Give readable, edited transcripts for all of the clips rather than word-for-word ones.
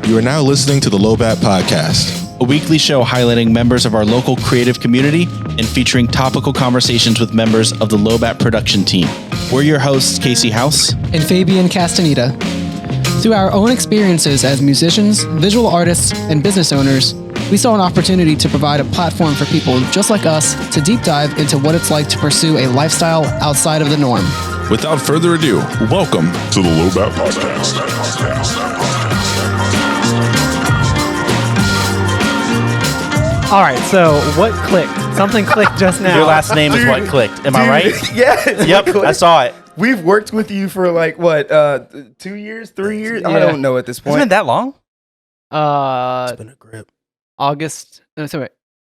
You are now listening to the LOWBAT podcast, a weekly show highlighting members of our local creative community and featuring topical conversations with members of the LOWBAT production team. We're your hosts, Casey House and Fabian Castaneda. Through our own experiences as musicians, visual artists, and business owners, we saw an opportunity to provide a platform for people just like us to deep dive into what it's like to pursue a lifestyle outside of the norm. Without further ado, welcome to the LOWBAT podcast. All right, so what clicked? Something clicked just now. Your last name is what clicked. Am I right? Yeah. Yep, I saw it. We've worked with you for like, what, 2 years, 3 years? Yeah. I don't know at this point. Has it been that long? It's been a grip.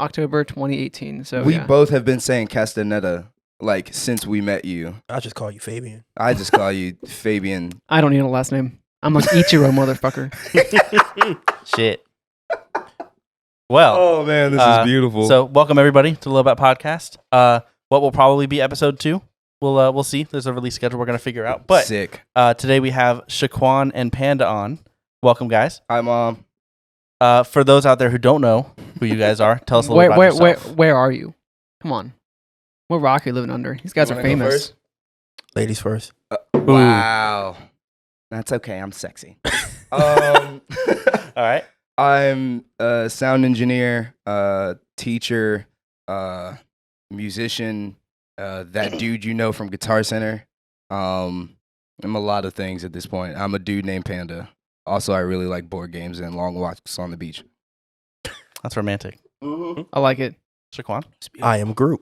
October 2018. So We yeah. both have been saying Castaneda, like, since we met you. I just call you Fabian. I just call you Fabian. I don't need a last name. I'm like Ichiro, motherfucker. Shit. Well, Oh, man, this is beautiful. so welcome everybody to the LOWBAT podcast. What will probably be episode 2. We'll see. There's a release schedule we're gonna figure out. But Sick. today we have Shaquan and Panda on. Welcome, guys. Hi, Mom. For those out there who don't know who you guys are, tell us a little about yourself. Where are you? Come on. What rock are you living under? These guys You are wanna go famous. first? Ladies first. Wow. That's okay. I'm sexy. All right. I'm a sound engineer, teacher, musician, that dude you know from Guitar Center. I'm a lot of things at this point. I'm a dude named Panda. Also, I really like board games and long walks on the beach. That's romantic. I like it. Shaquan. I am Groot.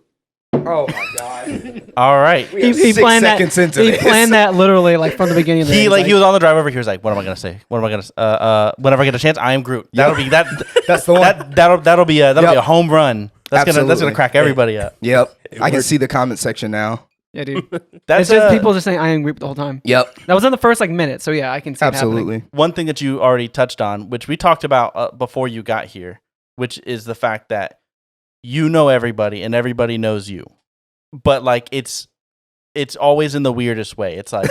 Oh my god! All right. We have He 6 planned that- seconds into He this. planned that literally like from the beginning of the He day. he was on the drive over here. He was like, "What am I gonna say? What am I gonna? Whenever I get a chance, I am Groot. That'll be that. That's the one. That'll be a Yep. home run. That's Absolutely. gonna crack everybody up. Yep. I can worked. see the comment section now. Yeah, dude. That's It's just people just saying I am Groot the whole time. Yep. That was in the first like minute, so yeah, I can see it happening. Absolutely. one thing that you already touched on, which we talked about before you got here, which is the fact that you know everybody and everybody knows you, but like it's always in the weirdest way. It's like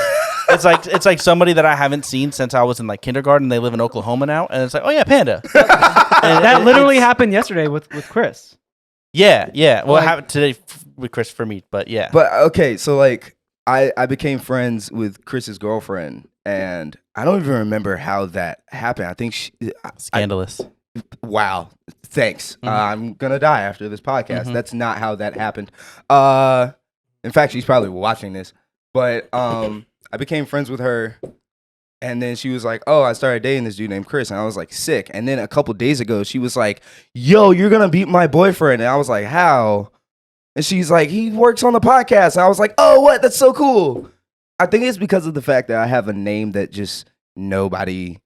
it's like somebody that I haven't seen since I was in like kindergarten. They live in Oklahoma now, and it's like, oh yeah, Panda. And That literally happened yesterday with Chris. Yeah. Well, Like- it happened today with Chris for me, but yeah. But okay, so like I became friends with Chris's girlfriend, and I don't even remember how that happened. I think Scandalous. wow, thanks. Mhm. I'm gonna die after this podcast. Mhm. That's not how that happened. In fact, she's probably watching this. But I became friends with her, and then she was like, "Oh, I started dating this dude named Chris," and I was like, "Sick." And then a couple days ago, she was like, "Yo, you're gonna beat my boyfriend," and I was like, "How?" And she's like, "He works on the podcast," and I was like, "Oh, what? That's so cool." I think it's because of the fact that I have a name that just nobody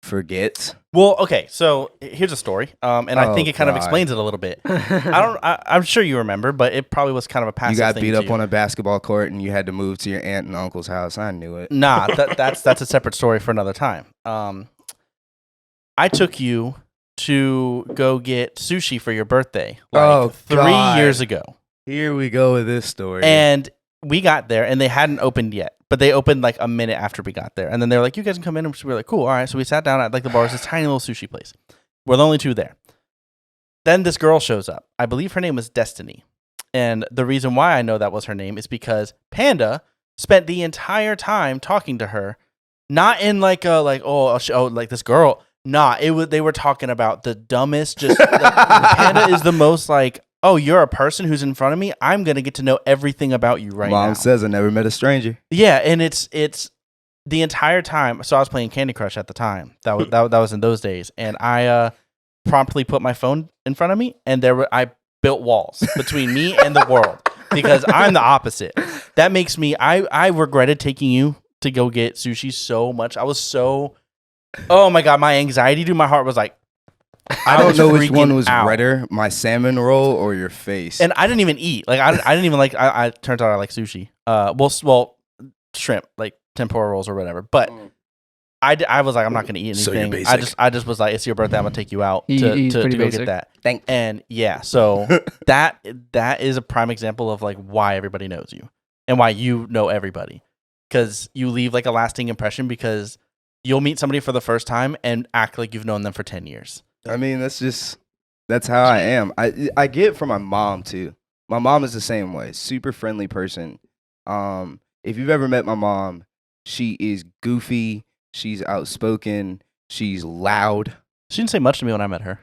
forgets. Well, okay, so here's a story, and I Oh, think it kind of God. explains it a little bit. I'm sure you remember, but it probably was kind of a passive You got thing beat to up you. on a basketball court and you had to move to your aunt and uncle's house. I knew it. Nah, that's a separate story for another time. I took you to go get sushi for your birthday like 3 God. years ago, Here we go with this story. and we got there and they hadn't opened yet, but they opened like a minute after we got there, and then they were like, "You guys can come in," and we were like, "Cool, all right." So we sat down at like the bar. It was this tiny little sushi place. We're the only two there. Then this girl shows up. I believe her name was Destiny. And the reason why I know that was her name is because Panda spent the entire time talking to her, not in like a like this girl. Nah, they were talking about the dumbest. Just like, Panda is the most like, oh, you're a person who's in front of me. I'm gonna get to know everything about you right Mom now. says I never met a stranger. Yeah, and it's the entire time. So I was playing Candy Crush at the time. That was in those days, and I promptly put my phone in front of me, and I built walls between me and the world because I'm the opposite. That makes me. I regretted taking you to go get sushi so much. I was so. Oh my god, my anxiety, dude. My heart was like. I don't was know which one freaking was out. redder, my salmon roll or your face. And I didn't even eat. Like I didn't even like. I turns out I like sushi. Well, shrimp, like tempura rolls or whatever. But I was like, I'm not gonna eat So you're anything. basic. I just was like, it's your birthday. I'm gonna take you out He's to pretty go basic. get that. Thanks. And yeah, so that is a prime example of like why everybody knows you and why you know everybody, because you leave like a lasting impression because you'll meet somebody for the first time and act like you've known them for 10 years. I mean, that's how I am. I get it from my mom too. My mom is the same way. Super friendly person. If you've ever met my mom, she is goofy. She's outspoken. She's loud. She didn't say much to me when I met her.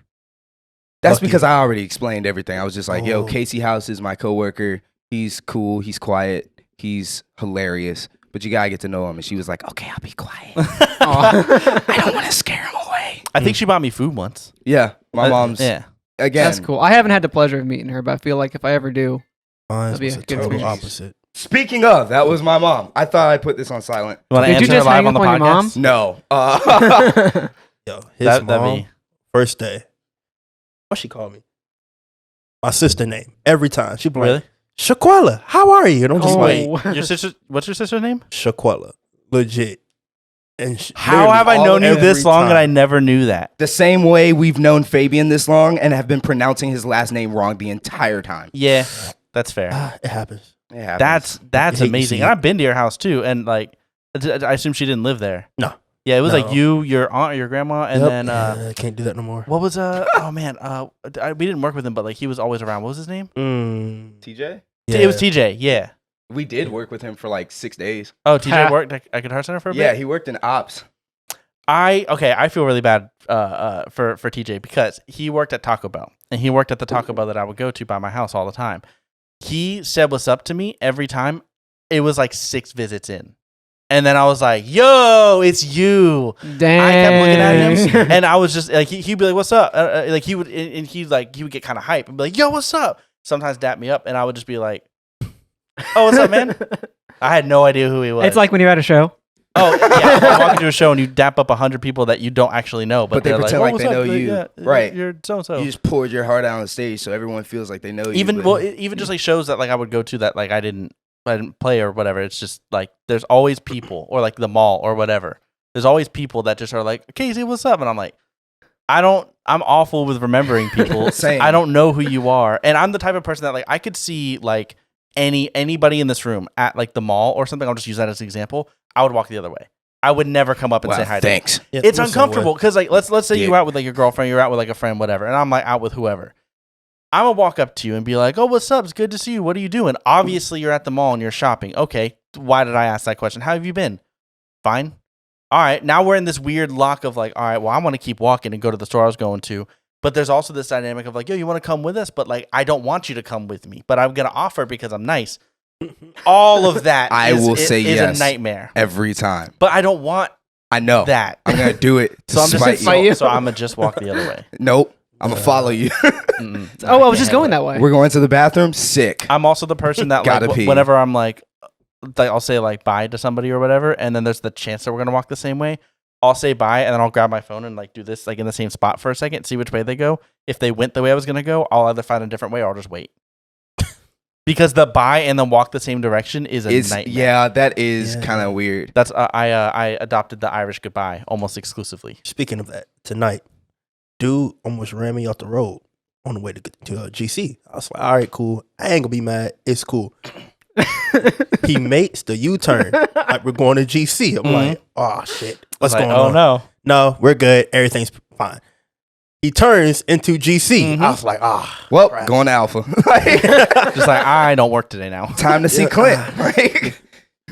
That's Lucky. because I already explained everything. I was just like, yo, Oh. Casey House is my coworker. He's cool. He's quiet. He's hilarious. But you gotta get to know him. And she was like, okay, I'll be quiet. I don't want to scare him away. I think she bought me food once. Yeah, my mom's. Yeah. Again, That's cool. I haven't had the pleasure of meeting her, but I feel like if I ever do, Mine That'd be was a a good total experience. opposite. speaking of, that was my mom. I thought I put this on silent. You want to Did you answer her just live hang on the up on your mom? podcast? No. Yo, his That'd mom, be. first day. What she called me? My sister name. Every time. She be like, Really? Shaquella, how are you? And I'm just Oh. like, Your sister? What's your sister's name? Shaquella. Legit. And How have I known you this long and I time. never knew that? The same way we've known Fabian this long and have been pronouncing his last name wrong the entire time. Yeah, that's fair. It happens. It happens. That's hate to amazing. see And it. I've been to your house too, and like, I assume she didn't live there. No. Yeah, it was like No. you, your aunt, or your grandma, and Yep. then I can't do that no more. what was oh man, we didn't work with him, but like he was always around. What was his name? TJ? It was TJ. Yeah. We did work with him for like 6 days. Oh, TJ Ha. worked at Guitar Center for a bit. Yeah, he worked in ops. I feel really bad for TJ because he worked at Taco Bell and he worked at the Taco Bell that I would go to by my house all the time. He said what's up to me every time. It was like 6 visits in. And then I was like, yo, it's you. dang. I kept looking at him and I was just like, he'd be like, what's up? Like he would, and he would get kind of hype and be like, yo, what's up? Sometimes dap me up and I would just be like, oh, what's up, man? I had no idea who he was. It's like when you're at a show. oh, yeah, you walk into a show and you dap up 100 people that you don't actually know, but They they're pretend like, like oh, they what's up? know you. Yeah, Right. You're so-and-so. You just poured your heart out on stage so everyone feels like they know you. Even but- well, even just like shows that like I would go to that like I didn't play or whatever. It's just like there's always people or like the mall or whatever. There's always people that just are like, Casey, what's up? And I'm like, I'm awful with remembering people. Same. I don't know who you are, and I'm the type of person that like I could see like anybody in this room at like the mall or something. I'll just use that as an example. I would walk the other way. I would never come up and Wow, say hi. to them. thanks. Yeah, It's listen, uncomfortable because like let's say Yeah. you're out with like your girlfriend, you're out with like a friend, whatever, and I'm like out with whoever. I'm gonna walk up to you and be like, "Oh, what's up? It's good to see you. What are you doing?" Obviously, you're at the mall and you're shopping. Okay, why did I ask that question? How have you been? Fine. All right. Now we're in this weird lock of like, all right, well, I want to keep walking and go to the store I was going to, but there's also this dynamic of like, yo, you want to come with us? But like, I don't want you to come with me, but I'm gonna offer because I'm nice. All of that, I will say is yes. a nightmare. Every time. But I don't want I know. that. I'm going to do it to So I'm just spite spite you. you. so I'm gonna just walk the other way. Nope. I'm going to follow you. Mm-mm. Oh, I was just going that way. We're going to the bathroom. Sick. I'm also the person that like Gotta pee. whenever I'm like I'll say like bye to somebody or whatever, and then there's the chance that we're gonna walk the same way. I'll say bye and then I'll grab my phone and like do this like in the same spot for a second, see which way they go. If they went the way I was gonna go, I'll either find a different way or I'll just wait. Because the bye and then walk the same direction is a nightmare. Yeah, that is Yeah. kind of weird. That's I adopted the Irish goodbye almost exclusively. Speaking of that, tonight, dude almost ran me off the road on the way to GC. I was like, all right, cool. I ain't gonna be mad. It's cool. He makes the U-turn. Like we're going to GC. I'm like, oh shit. What's Like, going oh on? no. No, we're good. Everything's fine. He turns into GC. Mhm. I was like, ah. Well, crap. going to Alpha. Just like I don't work today now. Time to see Yeah. Clint. Like,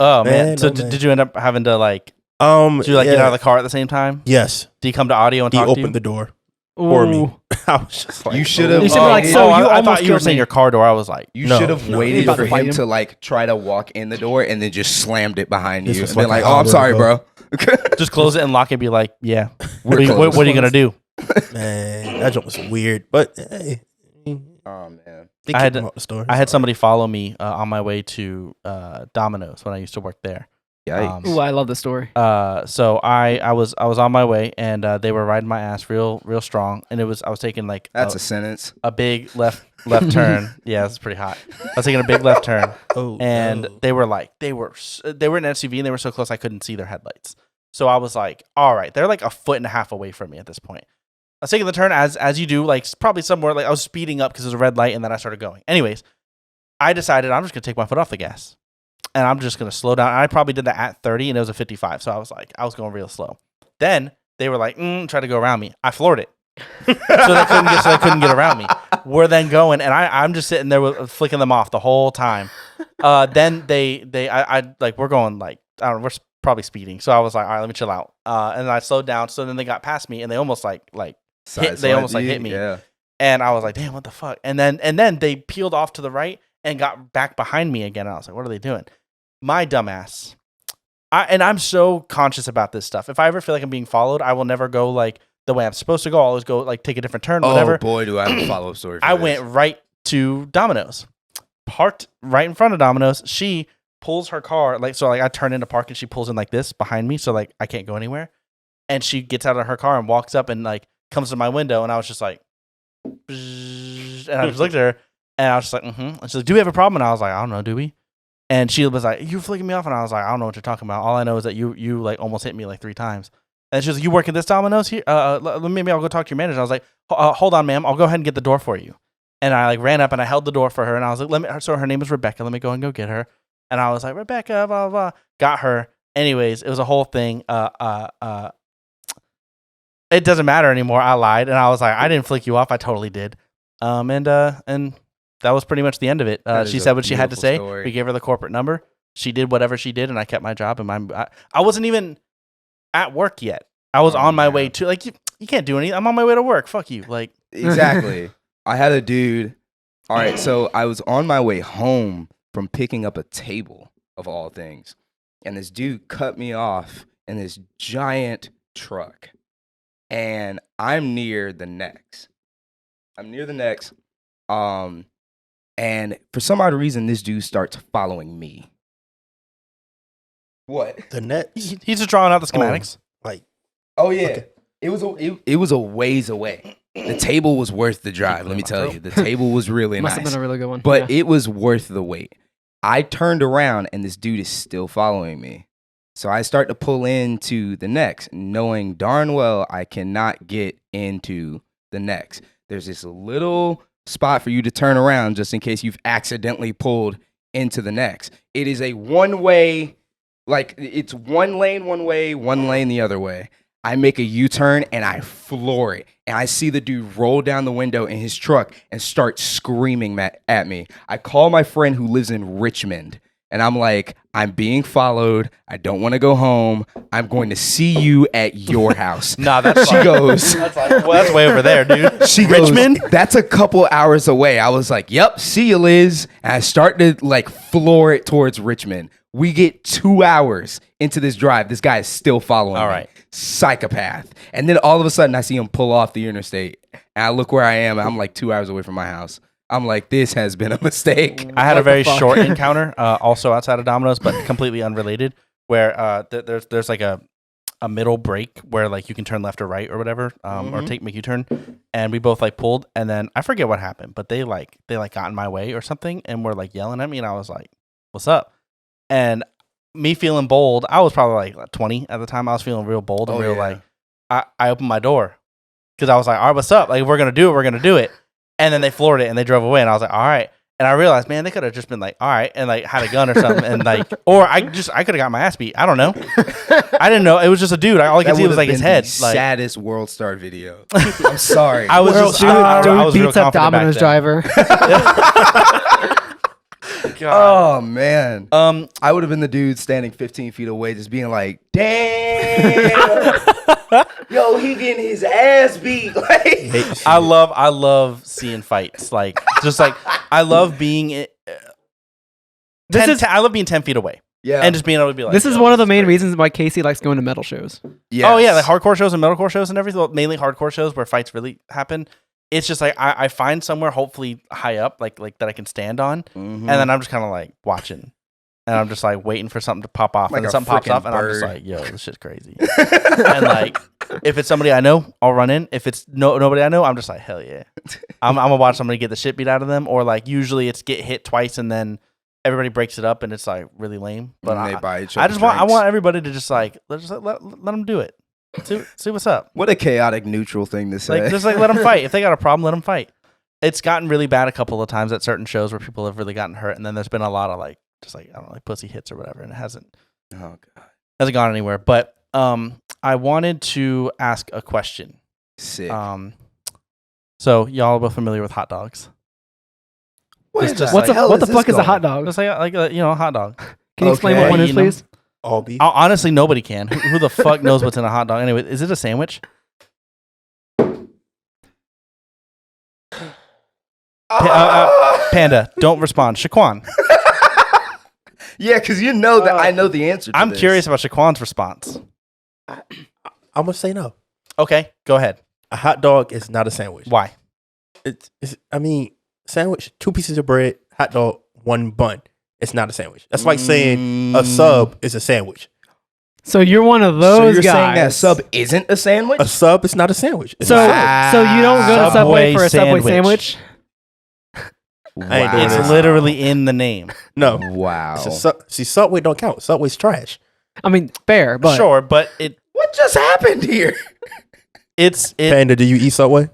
Oh man. Man, So oh, man. did you end up having to like did you like get yeah. out of the car at the same time? Yes. Did he come to audio and He talk to you? opened the door for me. Ooh. I was just like, You should've- You should be like, Oh, so you I almost thought you were killed saying me. your car door. I was like, you No, should have no. waited About for to fight him him? to like try to walk in the door and then just slammed it behind This you. was And been like like, an oh, I'm hour sorry, ago. bro. just close it and lock it and be like, yeah. We're closed. What are you going to do? man, that joke was weird. But hey, Oh, man. they I had kicked him out the store. I had somebody follow me on my way to Domino's when I used to work there. Yikes. Ooh, I love the story. So I was on my way and they were riding my ass real strong, and I was taking like That's a sentence. a big left turn. Yeah, it's pretty hot. I was taking a big left turn, Oh, and no. they were in an SUV and they were so close I couldn't see their headlights. So I was like, all right, they're like a foot and a half away from me at this point. I was taking the turn as you do, like probably somewhere like I was speeding up because there's a red light, and then I started going. Anyways, I decided I'm just gonna take my foot off the gas, and I'm just gonna slow down. And I probably did that at 30, and it was a 55, so I was going real slow. Then they were like, try to go around me. I floored it. so they couldn't get around me. We're then going, and I'm just sitting there flicking them off the whole time. Then I like, we're going like, I don't know, we're probably speeding. So I was like, all right, let me chill out. And I slowed down. So then they got past me, and they almost like hit me. Yeah. And I was like, damn, what the fuck? And then they peeled off to the right and got back behind me again. And I was like, what are they doing? My dumbass. I'm so conscious about this stuff. If I ever feel like I'm being followed, I will never go like the way I'm supposed to go. I'll always go like take a different turn, whatever. Oh boy, do I have a follow-up story for I this. went right to Domino's. Parked right in front of Domino's. She pulls her car, like, so like I turn into park and she pulls in like this behind me, so like I can't go anywhere. And she gets out of her car and walks up and like comes to my window, and I was just like, and I just looked at her and I was just like, And she's like, do we have a problem? And I was like, I don't know, do we? And she was like, you're flicking me off. And I was like, I don't know what you're talking about. All I know is that you like almost hit me like 3 times. And she was like, you work at this Domino's here? Maybe I'll go talk to your manager. I was like, hold on, ma'am. I'll go ahead and get the door for you. And I like ran up and I held the door for her. And I was like, so her name is Rebecca. Let me go and go get her. And I was like, Rebecca, blah, blah, blah. Got her. Anyways, it was a whole thing. It doesn't matter anymore. I lied. And I was like, I didn't flick you off. I totally did. And that was pretty much the end of it. She said what she had to say. Story. We gave her the corporate number. She did whatever she did, and I kept my job. And I wasn't even at work yet. I was on my way to, like, you can't do anything. I'm on my way to work. Fuck you. Like, exactly. I had a dude. All right, so I was on my way home from picking up a table of all things, and this dude cut me off in this giant truck, and I'm near the necks. And for some odd reason, this dude starts following me. What? The net. he's just drawing out the schematics. Oh yeah, Okay. it was a ways away. The table was worth the drive. Let me tell you, the table was really Must nice. have been a really good one. But Yeah. it was worth the wait. I turned around and this dude is still following me. So I start to pull into the next, knowing darn well I cannot get into the next. There's this little spot for you to turn around just in case you've accidentally pulled into the next. It is a one-way, like it's one lane one way, one lane the other way. I make a U-turn and I floor it. And I see the dude roll down the window in his truck and start screaming at me. I call my friend who lives in Richmond. And I'm like, I'm being followed. I don't want to go home. I'm going to see you at your house. Nah, that's She fine. goes, That's way over there, dude. she Richmond? goes, that's a couple hours away. I was like, yep, see you, Liz. And I start to like floor it towards Richmond. We get 2 hours into this drive. This guy is still following me. All right. Psychopath. And then all of a sudden I see him pull off the interstate. And I look where I am. And I'm like 2 hours away from my house. I'm like, this has been a mistake. I had a very short encounter, also outside of Domino's, but completely unrelated, where there's like a middle break where like you can turn left or right or whatever, or make U-turn, and we both like pulled, and then I forget what happened, but they got in my way or something, and were like yelling at me, and I was like, "What's up?" And me feeling bold, I was probably like 20 at the time. I was feeling real bold and like, I opened my door because I was like, "All right, what's up? Like, we're gonna do it." And then they floored it and they drove away. And I was like, all right. And I realized, man, they could have just been like, all right. And like had a gun or something. And like, or I could have got my ass beat. I don't know. I didn't know. It was just a dude. All I could see was like his head. Like, saddest World Star video. I'm sorry. I was just, I was Dude real beats up confident Domino's back driver. Oh man. I would have been the dude standing 15 feet away, just being like, damn. Yo, he getting his ass beat. Like, I love seeing fights. Like, just like, I love being, I love being 10 feet away. yeah. And just being able to be like, This is one of the main reasons why Casey likes going to metal shows. Yes. Oh yeah, like hardcore shows and metalcore shows and everything. Well, mainly hardcore shows where fights really happen. It's just like I find somewhere hopefully high up, like that I can stand on, and then I'm just kind of like watching, and I'm just like waiting for something to pop off, Like and then a something pops freaking off, and I'm just bird. like, yo, this shit's crazy. And like, if it's somebody I know, I'll run in. If it's nobody I know, I'm just like, hell yeah, I'm gonna watch somebody get the shit beat out of them, or like usually it's get hit twice and then everybody breaks it up, and it's like really lame. But And they buy each I other just want drinks. everybody to just like let them do it. See what's up. What a chaotic neutral thing to say. Like just like let them fight. If they got a problem, let them fight. It's gotten really bad a couple of times at certain shows where people have really gotten hurt, and then there's been a lot of like just like I don't know, like pussy hits or whatever, and it hasn't oh god. gone anywhere. But I wanted to ask a question. Sick. So y'all are both familiar with hot dogs. What just What the this fuck is a going? hot dog? Just like a hot dog. Can you explain Okay. what one is, You know. please? All beef. Honestly, nobody can. Who the fuck knows what's in a hot dog? Anyway, is it a sandwich? Panda, don't respond. Shaquan, Yeah, because you know that I know the answer to I'm this. curious about Shaquan's response. I'm gonna say no. Okay, go ahead. A hot dog is not a sandwich. Why? I mean, sandwich, 2 pieces of bread, hot dog, 1 bun. It's not a sandwich. That's like saying a sub is a sandwich. So you're one of So those you're guys. saying that sub isn't a sandwich? A sub is not a sandwich. It's So, a sub. so you don't go to Subway for a Subway sandwich. sandwich? I ain't doing It's this. literally in the name. No. Wow. It's a see, Subway don't count. Subway's trash. I mean, fair, but Sure, but What just happened here? it Panda, do you eat Subway?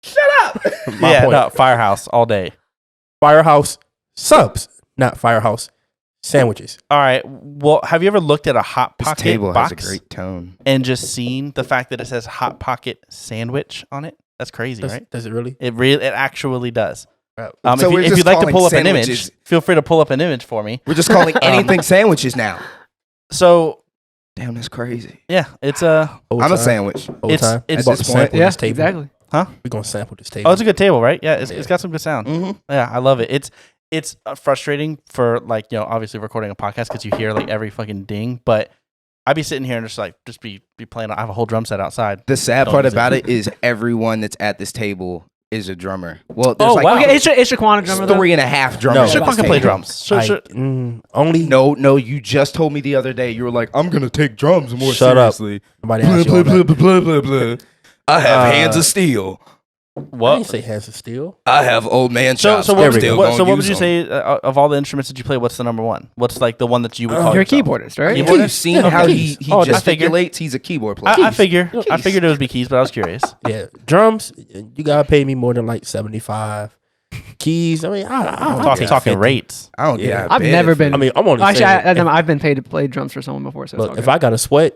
Shut up. My yeah, point. no, Firehouse all day. Firehouse subs, not Firehouse sandwiches. All right. Well, have you ever looked at a Hot This Pocket table box has a great tone. and just seen the fact that it says Hot Pocket sandwich on it? That's crazy, right? Does it really? It actually does. So If we're you'd just like to calling pull up an sandwiches- image, feel free to pull up an image for me. We're just calling anything sandwiches now. So Damn, that's crazy. yeah, it's a Whole I'm a time. sandwich. Whole it's- time. it's- We about At to this point, sample yeah, this table. exactly. We're gonna sample this table. oh, it's a good table, right? Yeah, it's got some good sound. Mm-hmm. Yeah, I love it. It's frustrating for obviously recording a podcast because you hear like every fucking ding, but I'd be sitting here and just be playing. I have a whole drum set outside. The sad Don't part use it. about it is everyone that's at this table is a drummer. Well, there's Oh, like wow. Okay, it's Shaquan a drummer though? 3.5 drummers. No. at Shaquan this can play table. drums. Only No, you just told me the other day you were like, I'm gonna take drums more Shut up. seriously. Nobody Blah, asked you blah, all blah, that. blah, blah, blah, blah. I have hands of steel. I What? didn't say hands of steel. I have old man So chops. so I'm what, would, still what, gonna so what would use you them. say of all the instruments that you play? What's the number one? What's like the one that you would call You're a yourself? keyboardist, right? Yeah, you've seen Yeah, how keys. he Oh, I gesticulates. He's a keyboard player. I figured it would be keys, but I was curious. Yeah, drums. You gotta pay me more than like 75. Keys. I mean, I'll take Talking 50. rates. I don't get Yeah. out of I've bed never for- been. I mean, I'm only Actually, saying. I've been paid to play drums for someone before, so it's all Look, good. if I gotta sweat,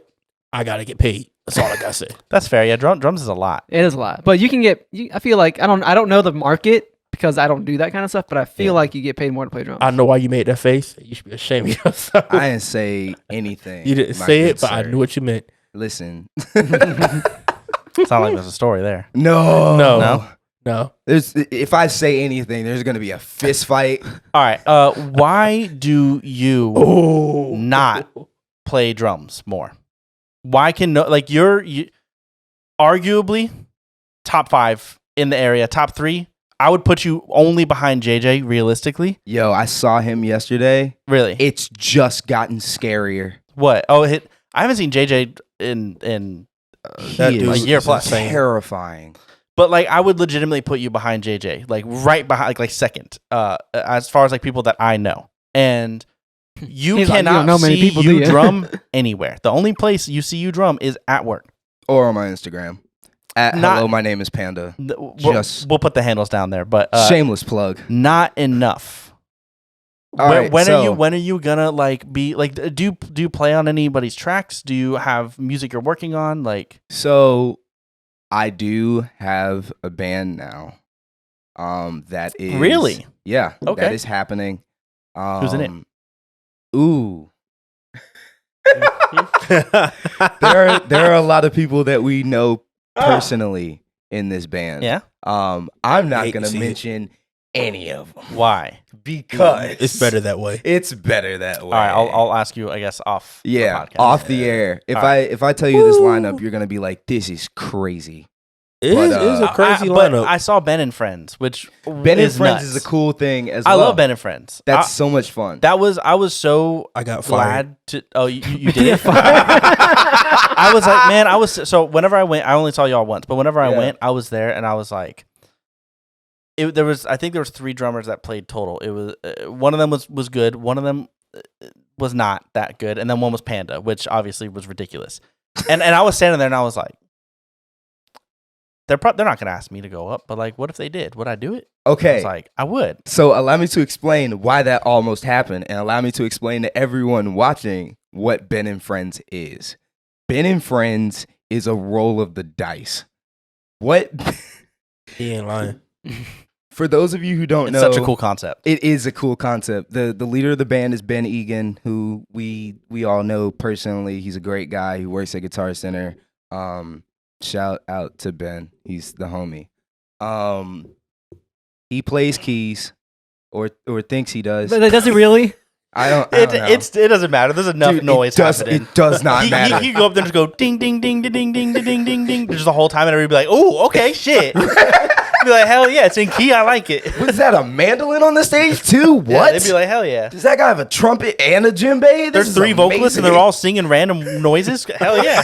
I gotta get paid. That's all I gotta say. That's fair. Yeah, drums is a lot. It is a lot, but you can get. I feel like I don't know the market because I don't do that kind of stuff, but I feel like you get paid more to play drums. I know why you made that face. You should be ashamed of yourself. I didn't say anything. You didn't my say good it, but I sir. knew what you meant. Listen. It's not like there's a story there. No. No. No. If I say anything, there's gonna be a fist fight. All right. Why do you Oh. not play drums more? Why can you're arguably top 5 in the area, top 3? I would put you only behind JJ realistically. Yo, I saw him yesterday. Really? It's just gotten scarier. What? Oh, I haven't seen JJ in That He dude is a year is plus. insane. terrifying. but like I would legitimately put you behind JJ, like right behind, like second, as far as like people that I know. And you He's like, you cannot don't know many see people, do you you? drum anywhere. The only place you see you drum is at work. Or on my Instagram. At Not- hello, my name is Panda. We'll put the handles down there, but Shameless plug. not enough. All right, when so- are you gonna like be like do you play on anybody's tracks? Do you have music you're working on? Like So I do have a band now. That is Really? Yeah. Okay. That is happening. Who's in it? Ooh. there are a lot of people that we know personally in this band. Yeah? I'm not Hate to gonna see it. mention any of them Why? because It's better that way. It's better that way. All right, I'll ask you, I guess, off. the Yeah, podcast. off the air. If All if I tell you this lineup, you're gonna be like, "This is crazy." It But, is a crazy but lineup. I saw Ben and Friends, which Ben and is Friends nuts. is a cool thing as I well. love Ben and Friends. That's so much fun. I was so I got fired. glad to. Oh, you did it. I was like, man, so whenever I went, I only saw y'all once, but whenever I Yeah. went, I was there and I was like, I think there was 3 drummers that played total. It was one of them was good, one of them was not that good, and then one was Panda, which obviously was ridiculous. And I was standing there and I was like, they're not gonna ask me to go up, but like, what if they did? Would I do it? I Okay, was like, I would. so allow me to explain why that almost happened, and allow me to explain to everyone watching what Ben and Friends is. Ben and Friends is a roll of the dice. What? He ain't lying. For those of you who don't It's know, such a cool concept. it is a cool concept. The leader of the band is Ben Egan, who we all know personally. He's a great guy. He works at Guitar Center. Shout out to Ben. He's the homie. He plays keys, or thinks he does. But does it really? I don't know. It doesn't matter. There's enough Dude, noise happening. It does not matter. He go up there and just go ding ding ding ding ding ding ding ding ding just the whole time, and everybody be like, "Oh, okay, shit." Be like, "Hell yeah, it's in key. I like it." Was that a mandolin on the stage too? Yeah, What? they'd be like, "Hell yeah." Does that guy have a trumpet and a djembe? This There's is 3 vocalists and amazing. they're all singing random noises. Hell yeah.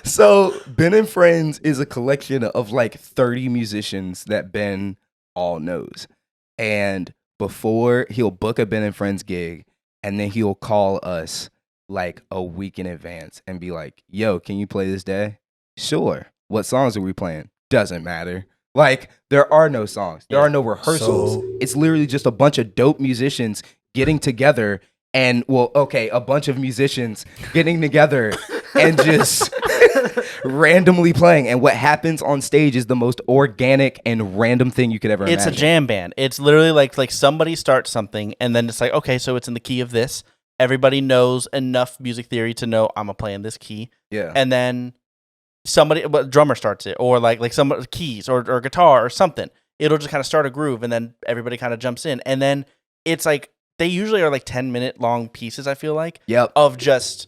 So Ben and Friends is a collection of like 30 musicians that Ben all knows. And before he'll book a Ben and Friends gig, and then he'll call us like a week in advance and be like, "Yo, can you play this day?" "Sure." "What songs are we playing?" "Doesn't matter." Like, there are no songs. There are no rehearsals. So- It's literally just a bunch of dope musicians getting together and, a bunch of musicians getting together and just randomly playing. And what happens on stage is the most organic and random thing you could ever It's imagine. a jam band. It's literally like somebody starts something and then it's like, okay, so it's in the key of this. Everybody knows enough music theory to know I'm gonna play in this key. Yeah. And then drummer starts it, or like some keys or guitar or something. It'll just kind of start a groove, and then everybody kind of jumps in, and then it's like they usually are like 10-minute long pieces. I feel like Yep. of just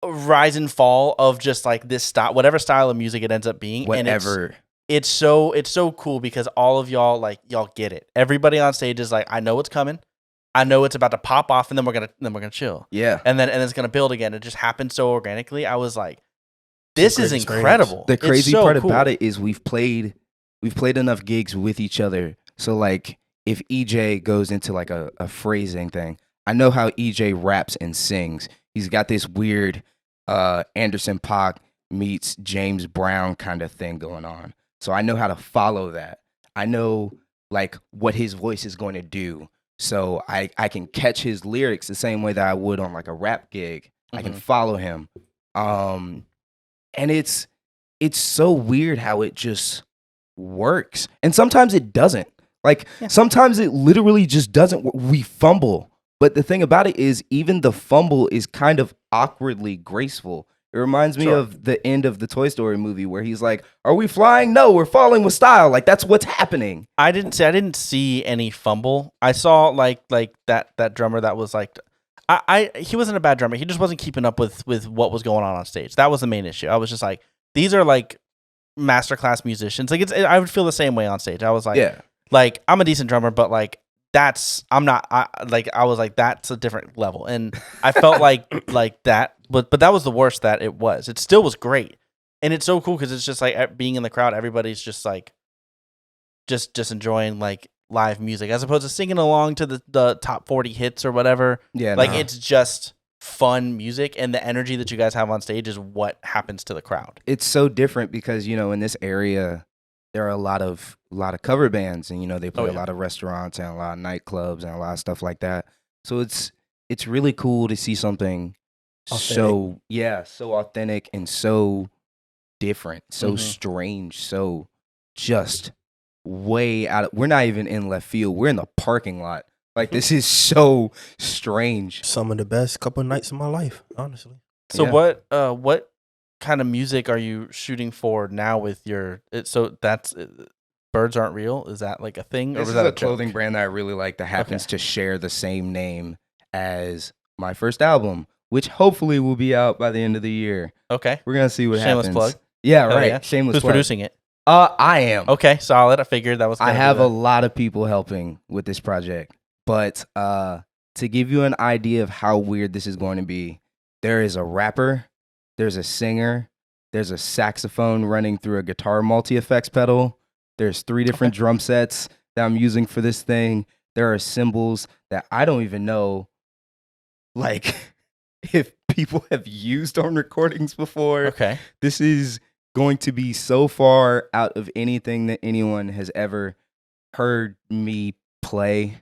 rise and fall of just like this style, whatever style of music it ends up being. Whatever. And it's so cool because all of y'all get it. Everybody on stage is like, I know what's coming. I know it's about to pop off, and then we're gonna chill. Yeah. And then it's gonna build again. It just happened so organically. I was like, this is great experience. incredible. The It's crazy so part cool. about it is we've played enough gigs with each other. So like if EJ goes into like a phrasing thing, I know how EJ raps and sings. He's got this weird Anderson .Paak meets James Brown kind of thing going on. So I know how to follow that. I know like what his voice is going to do. So I can catch his lyrics the same way that I would on like a rap gig. I can follow him. And it's so weird how it just works. And sometimes it doesn't. Like sometimes it literally just doesn't work. We fumble. But the thing about it is even the fumble is kind of awkwardly graceful. It reminds me of the end of the Toy Story movie where he's like, "Are we flying? No, we're falling with style." Like that's what's happening. I didn't see any fumble. I saw like that drummer that was like he wasn't a bad drummer. He just wasn't keeping up with what was going on stage. That was the main issue. I was just like, these are like masterclass musicians. Like I would feel the same way on stage. I was like, like I'm a decent drummer, but like I'm not. I was like, that's a different level. And I felt like that, but that was the worst that it was. It still was great, and it's so cool because it's just like being in the crowd. Everybody's just like, just enjoying like live music as opposed to singing along to the top 40 hits or whatever. Yeah, like it's just fun music, and the energy that you guys have on stage is what happens to the crowd. It's so different because in this area there are a lot of cover bands, and they play a lot of restaurants and a lot of nightclubs and a lot of stuff like that. So it's really cool to see something so authentic and so different, so strange, so just way out of, we're not even in left field, we're in the parking lot. Like this is so strange. Some of the best couple of nights of my life, honestly. So what kind of music are you shooting for now with your so that's Birds Aren't Real? Is that like a thing, or This was is that a a joke? clothing brand that I really like that happens to share the same name as my first album, which hopefully will be out by the end of the year. Okay. We're gonna see what Shameless happens. plug. Yeah, Hell right. yeah. Shameless Who's plug. producing it? I am. Okay, solid. I figured that was. I have a lot of people helping with this project, but to give you an idea of how weird this is going to be, there is a rapper, there's a singer, there's a saxophone running through a guitar multi-effects pedal. There's 3 different drum sets that I'm using for this thing. There are cymbals that I don't even know, like, if people have used on recordings before. Okay. This is going to be so far out of anything that anyone has ever heard me play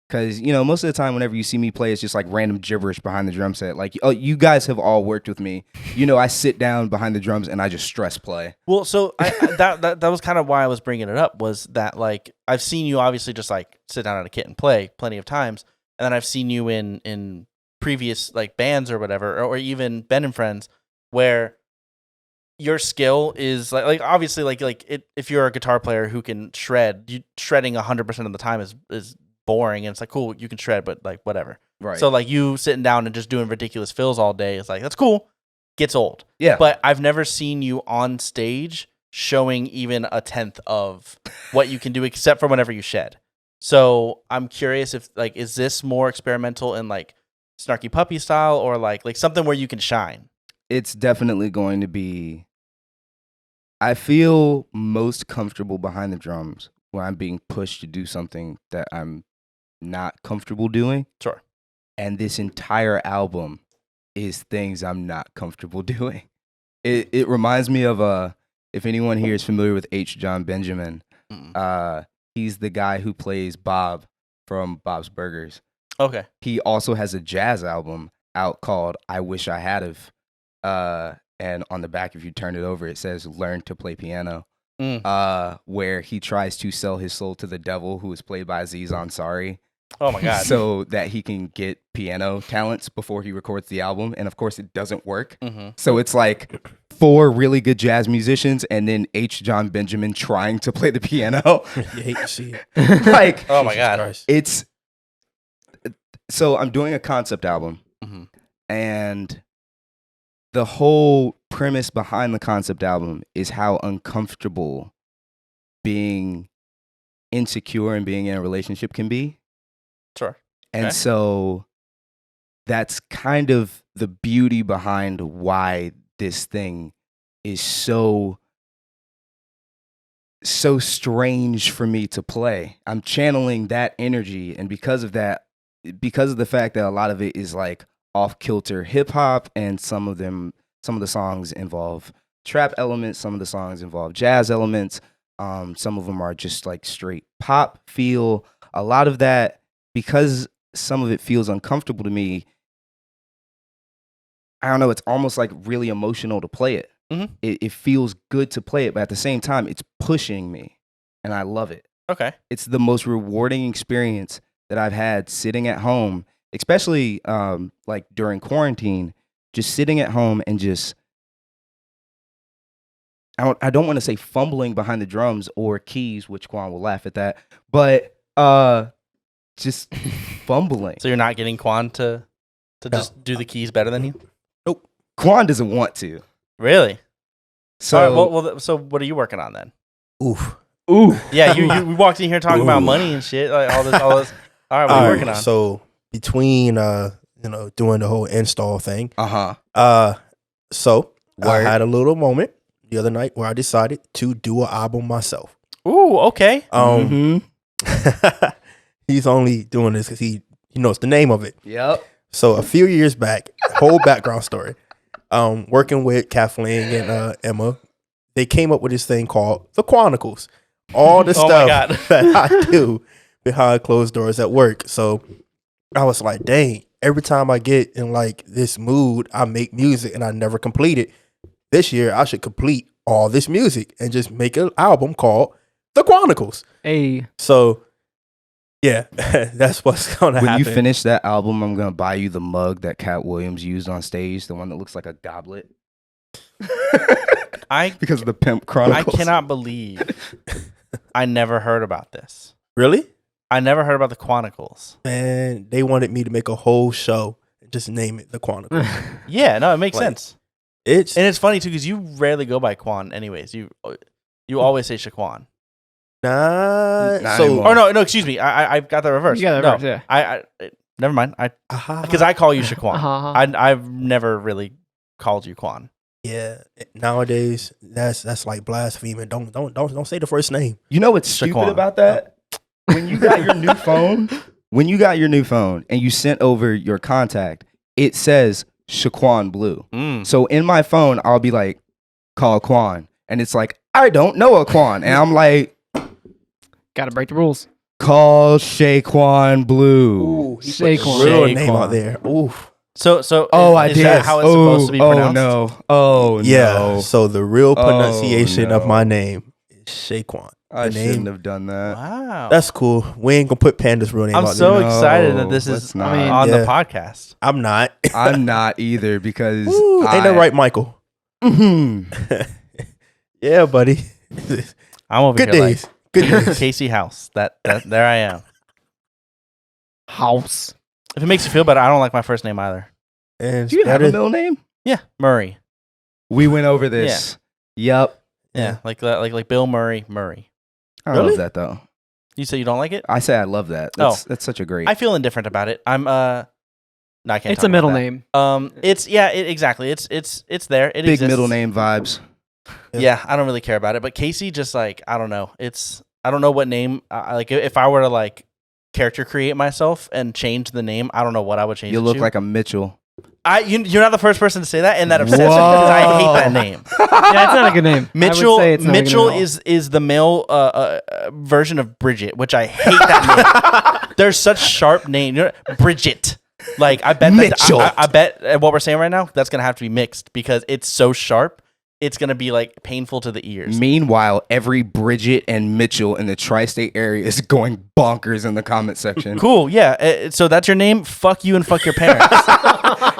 Because, most of the time whenever you see me play, it's just like random gibberish behind the drum set. Like, oh, you guys have all worked with me. I sit down behind the drums and I just stress play. Well, so that was kind of why I was bringing it up, was that like I've seen you obviously just like sit down at a kit and play plenty of times, and then I've seen you in previous like bands or whatever, or even Ben and Friends, where your skill is like obviously like if you're a guitar player who can shred, shredding 100% of the time is boring, and it's like, cool, you can shred, but like whatever. Right. So like you sitting down and just doing ridiculous fills all day is like, that's cool. Gets old. Yeah. But I've never seen you on stage showing even a tenth of what you can do, except for whenever you shed. So I'm curious if like, is this more experimental in like Snarky Puppy style, or like something where you can shine? It's definitely going to be, I feel most comfortable behind the drums when I'm being pushed to do something that I'm not comfortable doing. Sure. And this entire album is things I'm not comfortable doing. It reminds me of if anyone here is familiar with H. John Benjamin, he's the guy who plays Bob from Bob's Burgers. Okay. He also has a jazz album out called I Wish I Had Of. And on the back, if you turn it over, it says Learn to Play Piano. Where he tries to sell his soul to the devil, who is played by Aziz Ansari. Oh my God. So that he can get piano talents before he records the album. And of course, it doesn't work. Mm-hmm. So it's like 4 really good jazz musicians and then H. John Benjamin trying to play the piano. You hate to see it. Like, oh my God. It's so I'm doing a concept album, and the whole premise behind the concept album is how uncomfortable being insecure and being in a relationship can be. Sure. And Okay. so that's kind of the beauty behind why this thing is so strange for me to play. I'm channeling that energy, and because of that, because of the fact that a lot of it is like off-kilter hip-hop, and some of the songs involve trap elements, some of the songs involve jazz elements, some of them are just like straight pop feel. A lot of that, because some of it feels uncomfortable to me, I don't know, it's almost like really emotional to play it. Mm-hmm. It feels good to play it, but at the same time, it's pushing me, and I love it. Okay. It's the most rewarding experience that I've had sitting at home, especially like during quarantine, just sitting at home and just, I don't want to say fumbling behind the drums or keys, which Quan will laugh at that, but just fumbling. So you're not getting Quan to just do the keys better than you? Nope. Quan doesn't want to. Really? So, all right, well, so what are you working on then? Oof. ooh. Yeah, we walked in here talking about money and shit, like all this. All right, what are you All working right, on? so between doing the whole install thing, so Word. I had a little moment the other night where I decided to do an album myself. Ooh, okay. He's only doing this because he knows the name of it. Yep. So a few years back, whole background story. Working with Kathleen and Emma, they came up with this thing called the Quanicles. All the Oh my God. stuff that I do behind closed doors at work. So I was like, dang, every time I get in like this mood, I make music and I never complete it. This year, I should complete all this music and just make an album called The Quanicles. Hey, So, yeah, that's what's going to When happen. you finish that album, I'm going to buy you the mug that Cat Williams used on stage, the one that looks like a goblet. Because of the Pimp I Chronicles. cannot believe I never heard about this. Really? I never heard about the Quanicles. Man, they wanted me to make a whole show and just name it The Quanicles. Yeah, no, it makes Like, sense. It's And it's funny too because you rarely go by Quan, anyways. You always say Shaquan. not Not so. anymore. Or no, excuse me. I got that reversed. You got that no, reversed, yeah. I never mind. Because I call you Shaquan. Uh-huh. I've never really called you Quan. Yeah, nowadays that's like blasphemy. Don't say the first name. You know what's stupid Shaquan. about that? When you got your new phone, and you sent over your contact, it says Quan Blue. So in my phone, I'll be like, call Quan. And it's like, I don't know a Quan. And I'm like, Gotta break the rules. Call Quan Blue. Ooh, he put the Saquon. real Saquon. name out there. Ooh. So Oh, is I did. that how it's supposed to be pronounced? no. Oh, Yeah. no. So the real pronunciation of no. my name is Shaquan. I The shouldn't name. have done that. Wow. That's cool. We ain't gonna put Panda's real name I'm out so there. No, excited that this let's is not. on Yeah. the podcast. I'm not. I'm not either because Ooh, ain't that right, Michael? Mhm. Yeah, buddy. I'm over Good here days. Good like days. Casey House. That there I am. House. If it makes you feel better, I don't like my first name either. And Do you have that a is- middle name? Yeah, Murray. We went over this. Yep. Yeah, like Bill Murray. Murray. I Really? love that though. You say you don't like it? I say I love that. That's such a great. I feel indifferent about it. I'm no, I can't. It's talk a middle about name. that. It's exactly. It's there. It big exists. middle name vibes. Yeah, I don't really care about it. But Casey, just like I don't know. I don't know what name. Like if I were to like character create myself and change the name, I don't know what I would change. You it look to. like a Mitchell. You're not the first person to say that and that obsessed because I hate that name. Yeah, it's not a good name. Mitchell. I would say it's not a good Mitchell name at all. is the male version of Bridget, which I hate that name. There's such sharp name, Bridget. Like I bet Mitchell. I bet what we're saying right now that's gonna have to be mixed because it's so sharp. It's gonna be like painful to the ears. Meanwhile, every Bridget and Mitchell in the tri-state area is going bonkers in the comment section. Cool, yeah. So that's your name. Fuck you and fuck your parents.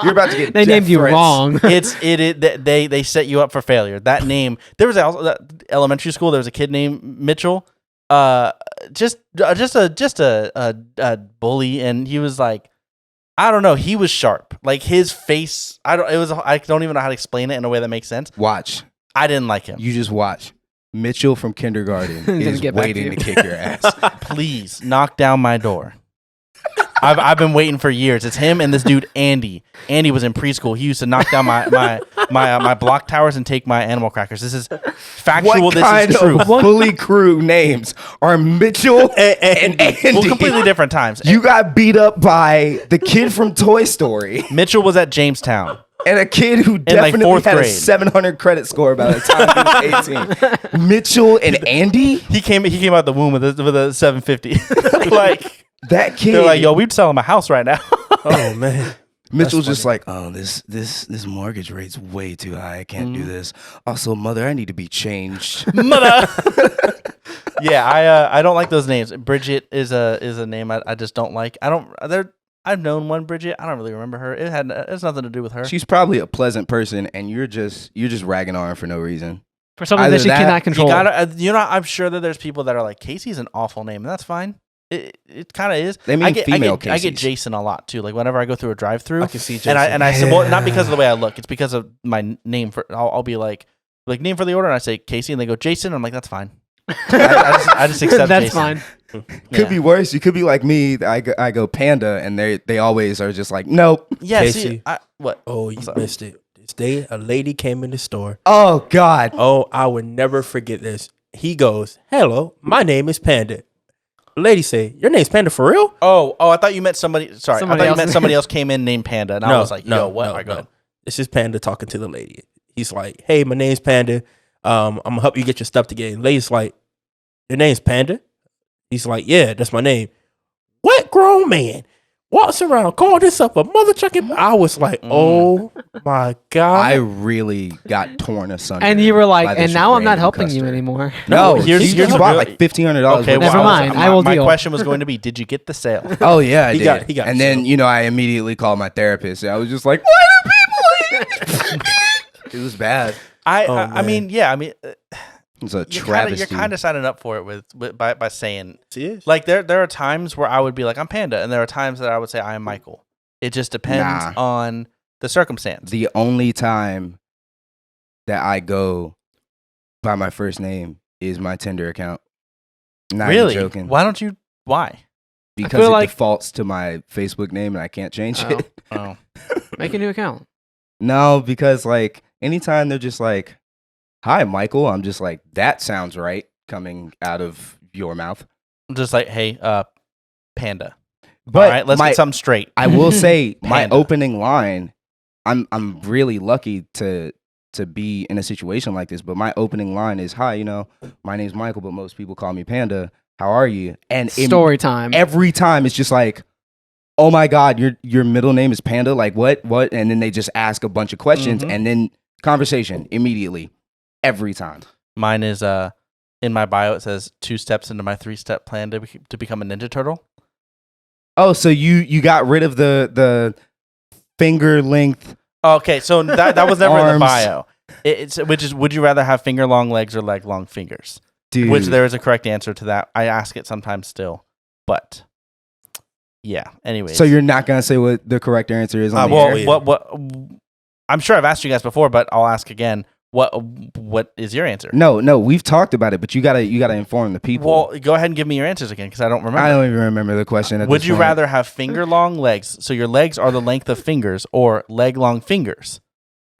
You're about to get. They death named you threats. wrong. They set you up for failure. That name. There was also elementary school. There was a kid named Mitchell. Just a bully, and he was like, I don't know. He was sharp. Like his face. I don't even know how to explain it in a way that makes sense. Watch. I didn't like him. You just watch. Mitchell from kindergarten Gonna is get back to waiting you. to kick your ass. Please knock down my door. I've been waiting for years. It's him and this dude Andy. Andy was in preschool. He used to knock down my block towers and take my animal crackers. This is factual. What This kind is true. of bully crew names are Mitchell and Andy? Well, completely different times. You got beat up by the kid from Toy Story Mitchell was at Jamestown. and a kid who like, definitely fourth had a grade. 700 credit score by the time he was 18. Mitchell and Andy? He came out the womb with a 750. Like That kid. they're like, yo, we'd sell him a house right now. Oh man. Mitchell's just like, oh, this mortgage rate's way too high. I can't do this. Also, mother, I need to be changed. Mother. Yeah, I don't like those names. Bridget is a name I just don't like. I've known one Bridget. I don't really remember her. It's nothing to do with her. She's probably a pleasant person, and you're just ragging on her for no reason. For something Either that she that- cannot You control. gotta, I'm sure that there's people that are like, Casey's an awful name, and that's fine. It kind of is. They mean I get female I get Caseys. Jason a lot too. Like whenever I go through a drive-through, I can see Jason. and I said, well, not because of the way I look. It's because of my name. I'll be like name for the order, and I say Casey, and they go Jason. I'm like, that's fine. I just accept. That's Jason. fine. Could be worse. You could be like me. I go Panda, and they always are just like, nope. Yeah. Casey. See, what? Oh, you What's up? missed it. This day, a lady came in the store. Oh God. Oh, I would never forget this. He goes, "Hello, my name is Panda." The lady say, "Your name's Panda for real?" Oh, I thought you meant somebody. Sorry, Somebody I thought you else. meant somebody else came in named Panda, and I was like, yo, what? All right, go ahead. This is Panda talking to the lady. He's like, "Hey, my name's Panda. I'm gonna help you get your stuff together." The lady's like, "Your name's Panda?" He's like, "Yeah, that's my name." What grown man walks around call this up a mother chucking? I was like, "Oh my god!" I really got torn asunder. And you were by like, this and now I'm not random helping you customer. anymore. No, Here's you the bought real- like $1,500. Okay, Never well, mind. I will my deal. question was going to be, did you get the sale? Oh yeah, I He did. got- he got and it. then I immediately called my therapist. I was just like, "Why do people?" It was bad. I mean, yeah, I mean, It's a you're travesty. kind of signing up for it by saying She is. like there are times where I would be like I'm Panda, and there are times that I would say I am Michael. It just depends Nah. on the circumstance. The only time that I go by my first name is my Tinder account. Not Really? even joking. Why don't you? Why? Because feel it like- defaults to my Facebook name and I can't change Oh. it. Oh, Make a new account. No, because like anytime they're just like, "Hi, Michael," I'm just like, that sounds right coming out of your mouth. I'm just like, hey, Panda. But All right, let's my- get something straight. I will say my Panda. opening line, I'm really lucky to be in a situation like this, but my opening line is, "Hi, my name's Michael, but most people call me Panda. how are you? And Story time. every time it's just like, oh my God, your middle name is Panda? Like what? And then they just ask a bunch of questions and then conversation immediately. Every time. Mine is in my bio it says 2 steps into my 3-step plan to become a Ninja Turtle. Oh, so you got rid of the finger length. Okay, so that was never in the Arms. bio. Which is, would you rather have finger long legs or leg long fingers? Dude. Which there is a correct answer to that. I ask it sometimes still, but yeah. Anyways, So you're not gonna say what the correct answer is on the air? what? I'm sure I've asked you guys before, but I'll ask again. What is your answer? No, we've talked about it, but you gotta inform the people. Well, go ahead and give me your answers again because I don't remember. I don't even remember the question. Would you rather have finger long legs, so your legs are the length of fingers, or leg long fingers?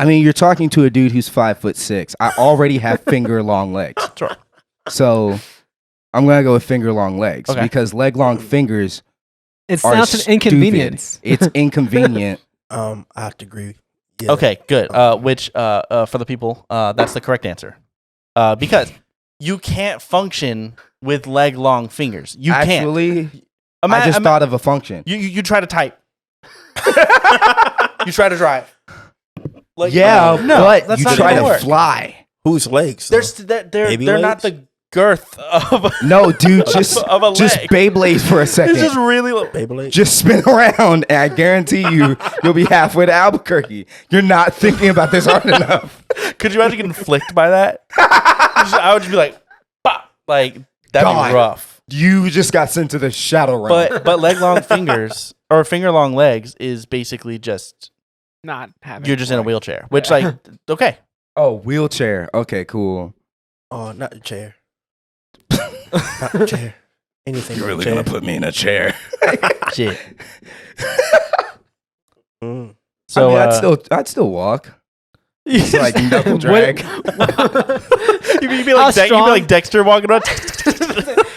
I mean, you're talking to a dude who's 5'6". I already have finger long legs, Sure. so I'm gonna go with finger long legs Okay. because leg long fingers It's are not an stupid. inconvenience. It's inconvenient. I have to agree. Yeah. Okay, good. Which for the people, that's the correct answer. Because you can't function with leg long fingers. You can't. Actually, I just thought of a function. You try to type. You try to drive. Like, Yeah, no, but that's you not try gonna to work. fly. Whose legs? They're Baby not legs? the girth of No, dude, just of a just leg. Beyblade for a second. It's just really low. Beyblade? Just spin around, and I guarantee you'll be halfway to Albuquerque. You're not thinking about this hard enough. Could you imagine getting flicked by that? I would just be like, pop. Like that'd God. be rough. You just got sent to the shadow realm. But leg long fingers or finger long legs is basically just Not having. you're just in a wheelchair, which like okay. Oh, wheelchair. Okay, cool. Oh, not the chair. Not the chair. Anything. You're but really chair. gonna put me in a chair. Shit. Mm. So I'd still walk. It's like knuckle What- drag. you'd be How like strong- Dexter walking around.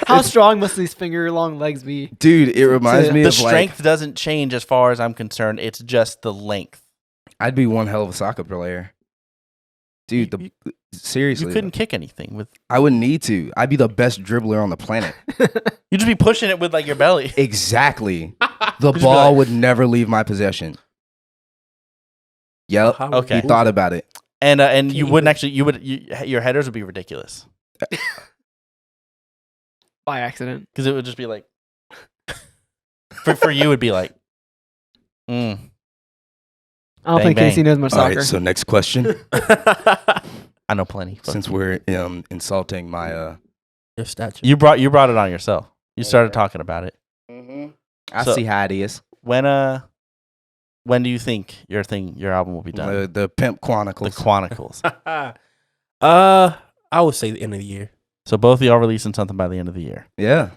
How strong must these finger long legs be? Dude, it reminds me The of strength like doesn't change as far as I'm concerned. It's just the length. I'd be one hell of a soccer player. Dude, seriously. You couldn't kick anything with. I wouldn't need to. I'd be the best dribbler on the planet. You'd just be pushing it with like your belly. Exactly. The Just be ball like- would never leave my possession. Yep. How Okay. You thought about it. And you you wouldn't would- actually. Your headers would be ridiculous By accident. because it would just be like. For you, it'd be like. I don't Bang, think Casey bang. knows much All soccer. right, so next question. I know plenty. Fuck. Since we're insulting my Your stature. You brought it on yourself. You started talking about it. I So- see how it is. When do you think your album will be done? The Pimp The Chronicles. Chronicles. I would say the end of the year. So both of y'all releasing something by the end of the year. Yeah.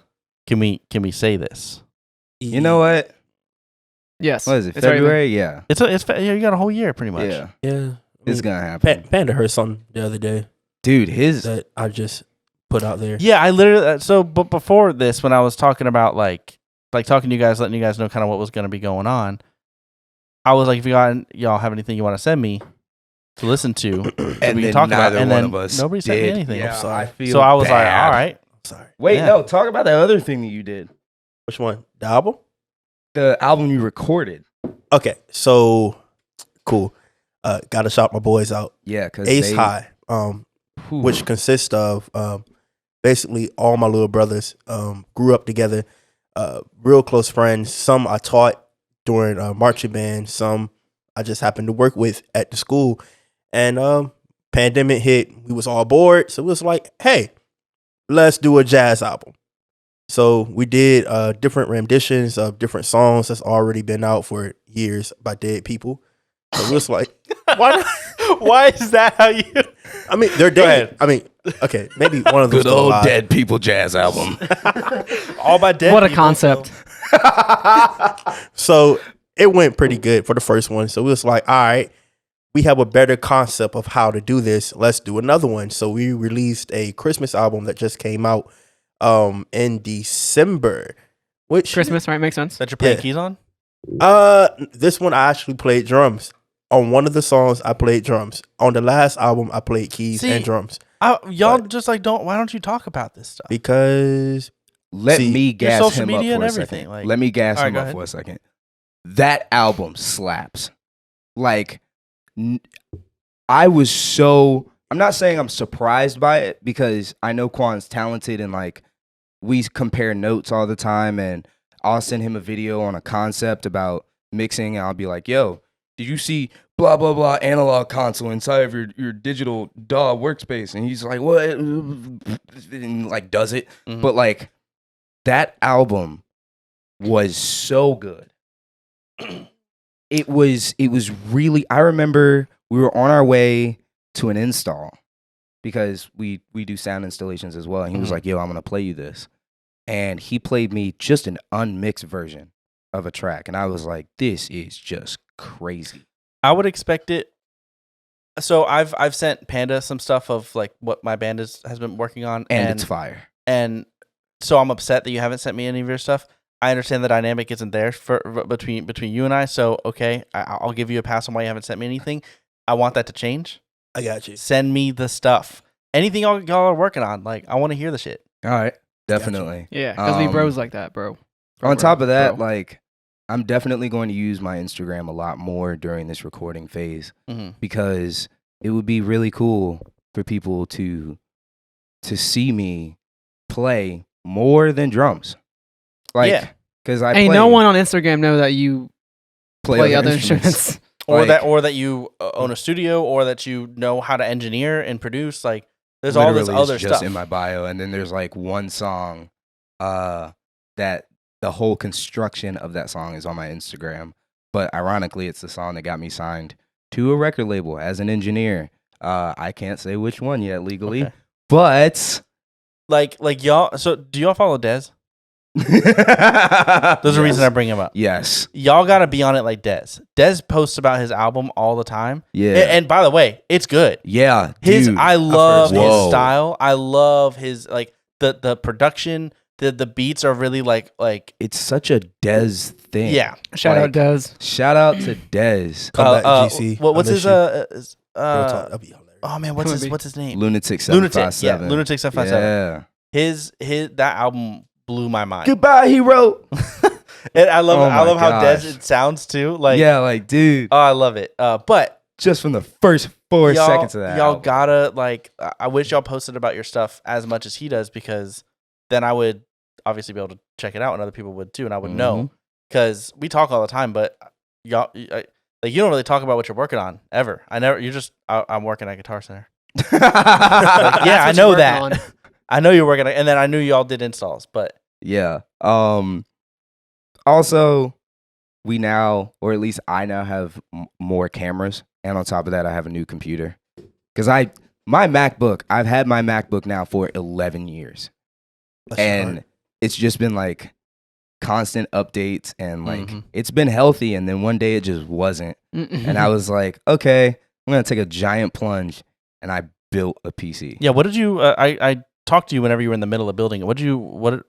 Can we say this? You know what? Yes. What is it? It's already- February? Yeah. You got a whole year pretty much. Yeah. Yeah. It's gonna happen. Panda heard something the other day Dude, his that I just put out there. Yeah, I literally. But before this, when I was talking about like talking to you guys, letting you guys know kind of what was going to be going on, I was like, if y'all have anything you want to send me to listen to, that and we then can talk about, neither and one then of us nobody sent me did. anything. Yeah, I'm sorry. I feel So I was like, bad. all right. Sorry. Wait, Yeah. no, talk about that other thing that you did. Which one? The album? The album you recorded. Okay, so cool. Gotta shout my boys out. Yeah, because Ace High, which consists of basically all my little brothers. Grew up together, real close friends. Some I taught during marching band. Some I just happened to work with at the school. And pandemic hit. We was all bored, so it was like, hey, let's do a jazz album. So we did different renditions of different songs that's already been out for years by dead people. So it was like, why not? Why is that how you? I mean, they're Go dead. ahead. I mean, okay, maybe one of them good still old alive. Dead People jazz album. All by dead. What a people. concept. So it went pretty good for the first one. So it was like, all right, we have a better concept of how to do this. Let's do another one. So we released a Christmas album that just came out in December. Which Christmas, right? Makes sense. That you're playing Yeah. keys on? This one I actually played drums. On one of the songs, I played drums. On the last album, I played keys See, and drums Y'all just like don't. Why don't you talk about this stuff? because let See, me gas social him up media for and a everything, second. like- Let me gas All right, him go up ahead. for a second. That album slaps. Like, I was so. I'm not saying I'm surprised by it because I know Quan's talented and like we compare notes all the time, and I'll send him a video on a concept about mixing, and I'll be like, "Yo, did you see blah blah blah analog console inside of your digital DAW workspace?" And he's like, "What?" And like does it, Mhm. but like that album was so good. It was really. I remember we were on our way to an install because we do sound installations as well, and he was Mhm. like, "Yo, I'm gonna play you this," and he played me just an unmixed version of a track, and I was like, "This is just crazy." I would expect it. So I've sent Panda some stuff of like what my band has been working on, And it's fire. and so I'm upset that you haven't sent me any of your stuff. I understand the dynamic isn't there for between you and I. So okay, I'll give you a pass on why you haven't sent me anything. I want that to change. I got you. Send me the stuff. Anything y'all are working on. Like I want to hear the shit. All right, definitely. Yeah, because we Um, bros like that, bro. On top of that, Bro. like, I'm definitely going to use my Instagram a lot more during this recording phase Mm-hmm. because it would be really cool for people to see me play more than drums. Like, Yeah. because I Ain't play, no one on Instagram know that you play other instruments. instruments. Or that you own a studio, or that you know how to engineer and produce. Like there's all this Literally, it's other just stuff. in my bio, and then there's like one song that the whole construction of that song is on my Instagram. But ironically, it's the song that got me signed to a record label as an engineer. I can't say which one yet legally, Okay. but like y'all. So do y'all follow Dez? There's a reason I bring him up. Yes. Y'all got to be on it like Dez. Dez posts about his album all the time. Yeah. And by the way, it's good. Yeah. His dude. I love his Whoa. style. I love his like the production. The beats are really like It's such a Dez thing. yeah. Shout Like, out Does. Shout out to Dez. Come back, GC. What's I his miss you. Real talk, that'd be hilarious. oh man, Come on, what's his name? Lunatic Lunatic, 757. yeah, Lunatic 757. Yeah. His that album blew my mind. Goodbye, hero. And I love Oh I love my how gosh. Dez it sounds too. Like Yeah, like, dude. oh, I love it. But Just from the first 4 y'all, seconds of that. y'all album. gotta like. I wish y'all posted about your stuff as much as he does, because then I would obviously be able to check it out, and other people would too, and I would know, because we talk all the time, but y'all like you don't really talk about what you're working on ever. I never. You just I'm working at Guitar Center. Yeah, I That's what know you're that. working on. I know you're working, and then I knew y'all did installs, but Yeah. Also, we now, or at least I now have more cameras, and on top of that, I have a new computer. Because my MacBook, I've had my MacBook now for 11 years, That's and hard. it's just been like constant updates, and like Mhm. it's been healthy, and then one day it just wasn't, Mm-mm. and I was like, okay, I'm gonna take a giant plunge, and I built a PC. yeah. What did you? I talked to you whenever you were in the middle of building it. What'd you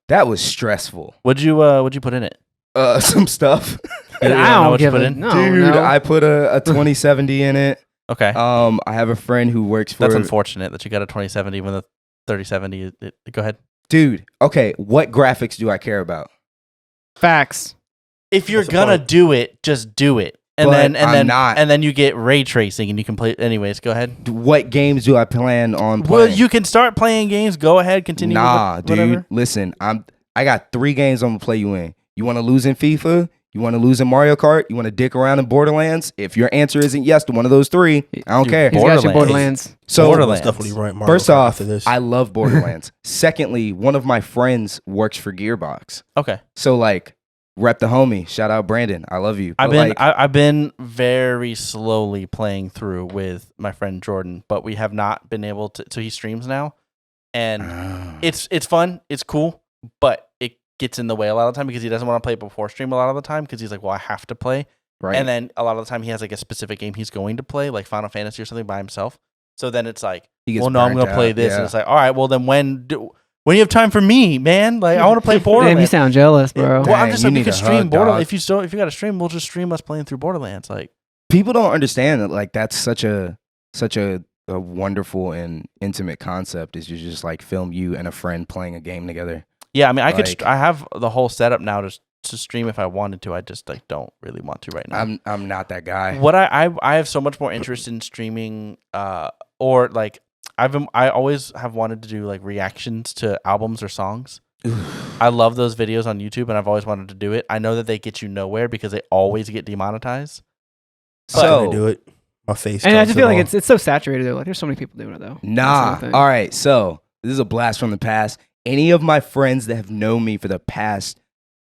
That was stressful. what'd you put in it? Some stuff. You don't I know don't what you give put a in? no. Dude, no. I put a 2070 in it. Okay, I have a friend who works for. that's unfortunate that you got a 2070 when the 3070. Go ahead. Dude, okay, what graphics do I care about? Facts. If you're That's the gonna point. do it, just do it, and But I'm not. and then you get ray tracing, and you can play. Anyways, go ahead. What games do I plan on Well, playing? you can start playing games. Go ahead, continue. Nah, with whatever. dude. Listen, I got 3 games I'm gonna play you in. You want to lose in FIFA? You want to lose in Mario Kart? You want to dick around in Borderlands? If your answer isn't yes to one of those 3, I don't Dude, care. He's got your Borderlands. Borderlands. So Borderlands. Let's definitely rank Mario first Kart off, after this. I love Borderlands. Secondly, one of my friends works for Gearbox. Okay, So like, rep the homie. Shout out Brandon. I love you. I've But, been like, I've been very slowly playing through with my friend Jordan, but we have not been able to. So he streams now, and it's fun, it's cool, but it gets in the way a lot of the time because he doesn't want to play before stream a lot of the time because he's like, well, I have to play. right. And then a lot of the time he has like a specific game he's going to play, like Final Fantasy or something by himself. So then it's like, He gets well, no, I'm burnt going to play out, this. yeah. And it's like, all right, well, then when you have time for me, man? Like, I want to play Borderlands. Damn, you sound jealous, bro. Well, I'm Dang, just you saying we need could a stream hug, Borderlands. dog. If you got a stream, we'll just stream us playing through Borderlands. Like, People don't understand that like that's such a wonderful and intimate concept is you just like film you and a friend playing a game together. Yeah, I mean, I could. Like- I have the whole setup now to stream if I wanted to. I just like don't really want to right now. I'm not that guy. What I have so much more interest in streaming, or like I always have wanted to do like reactions to albums or songs. I love those videos on YouTube, and I've always wanted to do it. I know that they get you nowhere because they always get demonetized. I'm gonna So do it. My face. And I tells just it feel like all. it's so saturated though. Like there's so many people doing it though. nah. That's the thing. All right. So this is a blast from the past. Any of my friends that have known me for the past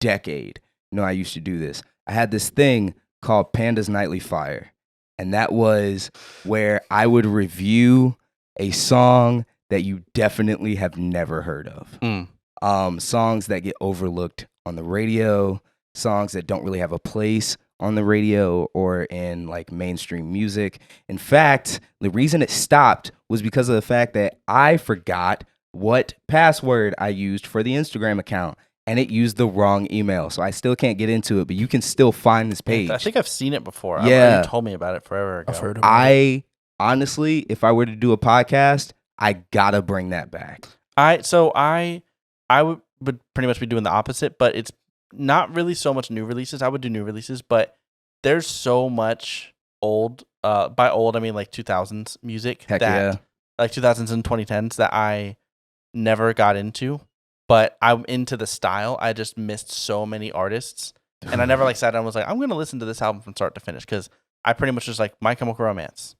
decade know I used to do this. I had this thing called Panda's Nightly Fire, and that was where I would review a song that you definitely have never heard of. Songs that get overlooked on the radio, songs that don't really have a place on the radio or in like mainstream music. In fact, the reason it stopped was because of the fact that I forgot what password I used for the Instagram account, and it used the wrong email. So I still can't get into it, but you can still find this page. I think I've seen it before. Yeah. You told me about it forever ago. I've heard of it. I honestly, if I were to do a podcast, I gotta bring that back. I would pretty much be doing the opposite, but it's not really so much new releases. I would do new releases, but there's so much old. By old, I mean like 2000s music Heck that yeah. like 2000s and 2010s that I never got into. But I'm into the style. I just missed so many artists, and I never like sat down and was like, I'm gonna listen to this album from start to finish because I pretty much just like My Chemical Romance.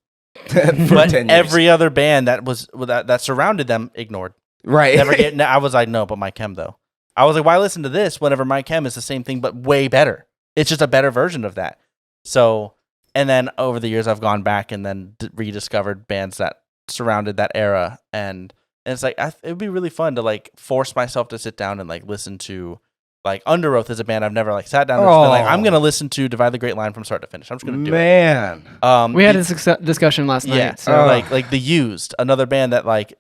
For But 10 years. every other band that surrounded them ignored. Right. Never get. I was like, no, but My Chem though. I was like, why listen to this whenever My Chem is the same thing but way better? It's just a better version of that. So, and then over the years, I've gone back and then rediscovered bands that surrounded that era, and it's like it would be really fun to like force myself to sit down and like listen to like Under Oath is a band I've never like sat down and just been like, I'm gonna listen to Divide the Great Line from start to finish. I'm just gonna do Man. it. We had this discussion last night. yeah, So like The Used, another band that like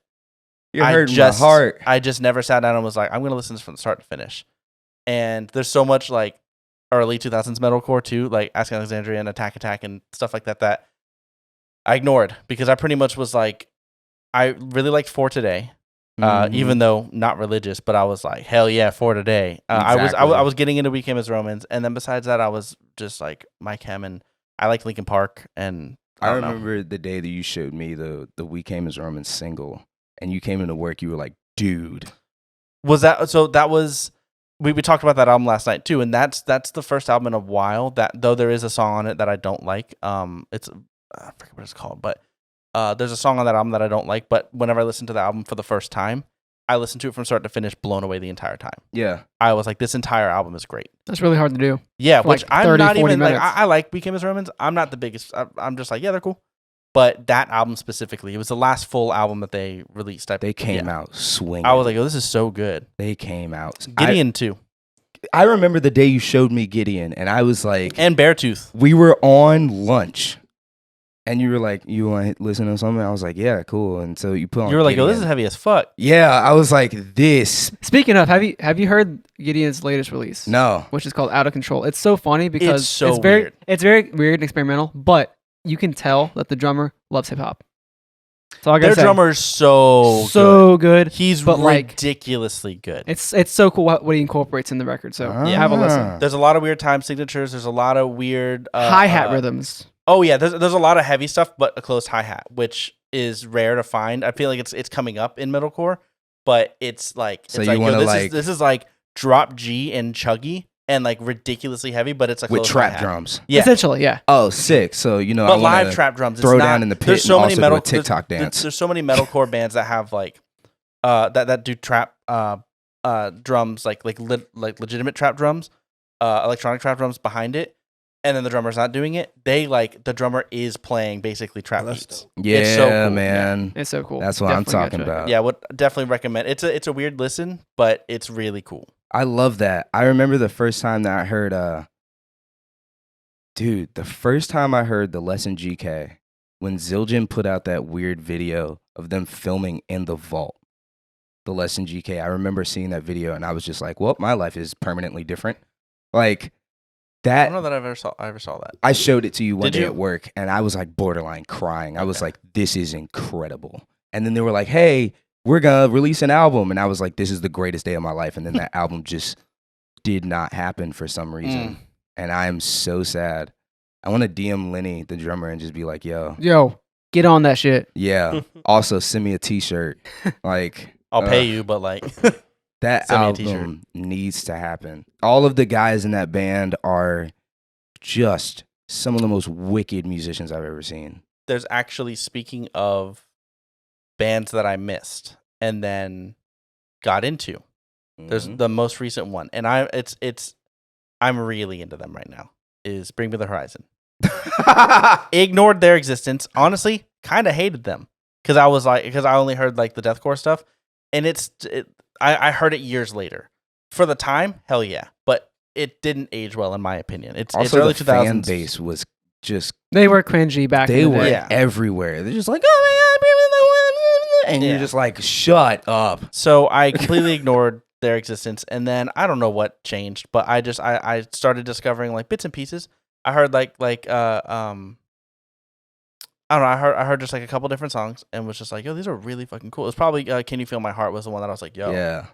You're hurting my heart. I just never sat down and was like, I'm gonna listen to this from start to finish. And there's so much like early 2000s metalcore too, like Ask Alexandria and Attack and stuff like that I ignored because I pretty much was like, I really liked For Today, even though not religious, but I was like, hell yeah, For Today. I was getting into We Came as Romans, and then besides that, I was just like My Chem, and I liked Linkin Park, and I don't know. remember the day that you showed me the We Came as Romans single, and you came into work, you were like, dude. Was that so? That was we talked about that album last night too, and that's the first album in a while that though there is a song on it that I don't like. It's I forget what it's called, but there's a song on that album that I don't like. But whenever I listen to the album for the first time, I listen to it from start to finish, blown away the entire time. Yeah. I was like, this entire album is great. that's really hard to do. Yeah, For which like I'm 30, not 40 even like. minutes. I like We Came as Romans. I'm not the biggest. I'm just like, yeah, they're cool. But that album specifically, it was the last full album that they released. They came out swinging. I was like, oh, this is so good. They came out. Gideon too, I remember the day you showed me Gideon, and I was like, and Beartooth. we were on lunch, and you were like, you want to listen to something? I was like, yeah, cool. And so you put on You were like, oh, this is Gideon. heavy as fuck. Yeah, I was like, this. Speaking of, have you heard Gideon's latest release? No. Which is called Out of Control. It's so funny because It's so very weird. it's very weird and experimental, but you can tell that the drummer loves hip hop. So I gotta Their say, drummer is so so good. He's but, like, ridiculously good. It's so cool what he incorporates in the record. So Ah. have a listen. There's a lot of weird time signatures. There's a lot of weird Hi hat rhythms. Oh yeah, there's a lot of heavy stuff, but a closed hi hat, which is rare to find. I feel like it's coming up in metalcore, but it's like So it's you like, wanna, yo, like- this is like drop G and chuggy and like ridiculously heavy, but it's a With closed trap hi-hat. drums. Yeah, Essentially, yeah. Oh, sick. So, you know, but I wanna live trap drums. throw it's down not, in the pit There's so and many also metal do a TikTok dance. There's so many metalcore bands that have like that do trap drums like legitimate trap drums, electronic trap drums behind it, and then the drummer's not doing it. They like the drummer is playing basically trap that's beats. Yeah, It's so cool. man. It's so cool. That's what I'm Definitely talking gotta check it about. Yeah, would definitely recommend. It's a weird listen, but it's really cool. I love that. I remember the first time that I heard the first time I heard the Lesson GK, when Zildjian put out that weird video of them filming in the vault. The Lesson GK. I remember seeing that video and I was just like, well, my life is permanently different. Like I that don't know that I ever saw that. I showed it to you one Did day you? at work and I was like borderline crying. I was like, this is incredible. And then they were like, hey, we're gonna release an album, and I was like, this is the greatest day of my life, and then that album just did not happen for some reason, and I am so sad. I want to DM Lenny, the drummer, and just be like, Yo, get on that shit. yeah. Also, send me a T-shirt. Like, I'll pay you, but like, that send me a t-shirt. album needs to happen. All of the guys in that band are just some of the most wicked musicians I've ever seen. there's actually, speaking of bands that I missed and then got into. There's Mhm. the most recent one, and I'm really into them right now. Is Bring Me the Horizon. Ignored their existence. Honestly, kind of hated them because I only heard like the deathcore stuff, and I heard it years later. For the time, hell yeah, but it didn't age well in my opinion. It's Also, early the 2000s. fan base was just They were cringy back they in the were day. Yeah. everywhere. They're just like, oh my god, and Yeah. you're just like, shut up. So I completely ignored their existence, and then I don't know what changed, but I started discovering like bits and pieces. I heard like I don't know. I heard just like a couple different songs and was just like, yo, these are really fucking cool. It's probably Can You Feel My Heart was the one that I was like, yo, Yeah.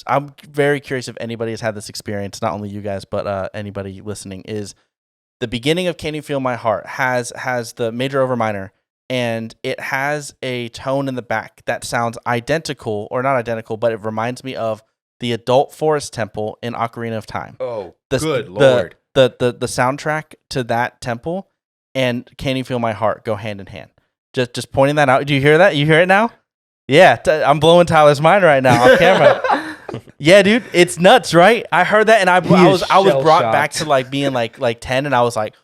I'm very curious if anybody has had this experience, not only you guys, but anybody listening. Is the beginning of Can You Feel My Heart has the major over minor, and it has a tone in the back that sounds identical, or not identical, but it reminds me of the adult forest temple in Ocarina of Time. Oh, The soundtrack to that temple and Can You Feel My Heart go hand in hand. Just pointing that out. Do you hear that? You hear it now? Yeah, I'm blowing Tyler's mind right now off camera. Yeah, dude, it's nuts, right? I heard that, and I was brought back to like being like 10, and I was like,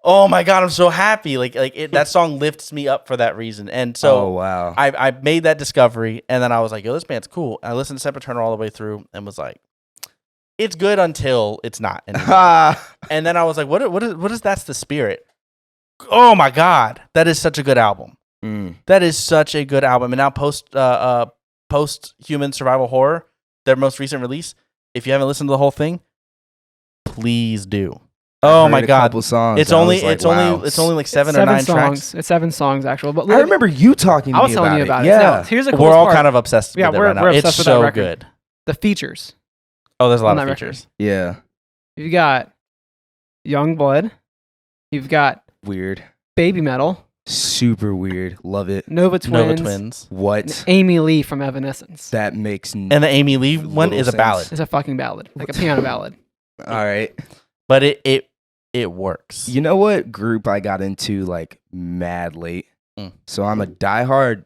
oh my god, I'm so happy. That song lifts me up for that reason. And so oh wow. I made that discovery, and then I was like, yo, this band's cool. I listened to Separate Turner all the way through and was like, it's good until it's not anymore. And then I was like, what is That's the Spirit? Oh my god, that is such a good album. That is such a good album. And now post Human Survival Horror, their most recent release, if you haven't listened to the whole thing, please do. Oh my god, couple songs. it's and I only was like, it's wow. only like seven or 9 songs. tracks. It's 7 songs actual. But I remember you talking to I was me telling about you about it. it. Yeah. Now, here's the We're coolest all part. kind of obsessed Yeah, with it we're right now. obsessed It's with that so record. good. The features. Oh, there's a lot on of that features. Yeah. You've got Young Blood. You've got Weird. Baby Metal. Super weird. Love it. Nova Twins. Nova Twins. What? And Amy Lee from Evanescence. That makes And the Amy Lee one is a sense. ballad, It's a fucking ballad. Like a piano ballad. all right. but it works. You know what group I got into like mad late? So I'm a diehard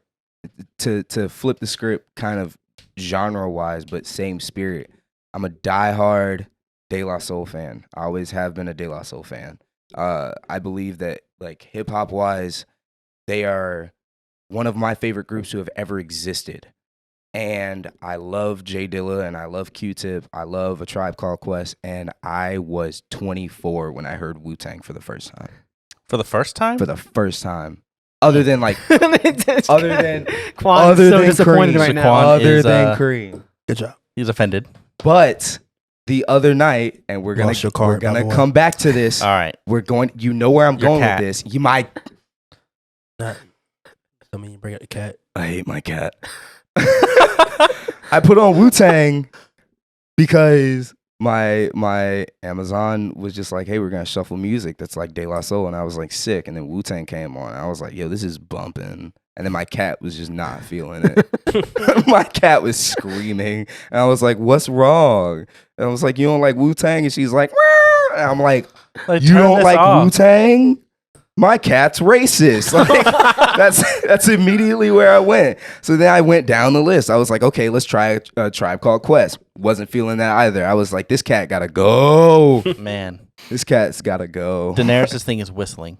to flip the script kind of genre wise, but same spirit. I'm a diehard De La Soul fan. I always have been a De La Soul fan. I believe that like hip hop wise, they are one of my favorite groups who have ever existed. And I love Jay Dilla and I love Q-Tip. I love A Tribe Called Quest. And I was 24 when I heard Wu-Tang for the first time. For the first time? For the first time. Other than like, other than Quan's other so than disappointed Cream. right So now. Quan other is, than Cream. Good job. He's offended. But the other night, and we're Lost your card, by the way. come back to this. All right. We're going. You know where I'm Your going cat. with this. You might. I mean, you bring up the cat. I hate my cat. I put on Wu-Tang because my Amazon was just like, hey, we're gonna shuffle music that's like De La Soul, and I was like sick, and then Wu-Tang came on, and I was like, yo, this is bumping, and then my cat was just not feeling it. My cat was screaming, and I was like, what's wrong? And I was like, you don't like Wu-Tang? And she's like, "Meow." And I'm like, you turn don't this like off. Wu-Tang? My cat's racist. Like, that's immediately where I went. So then I went down the list. I was like, okay, let's try a Tribe Called Quest. Wasn't feeling that either. I was like, this cat gotta go. Man, This cat's gotta go. Daenerys' thing is whistling.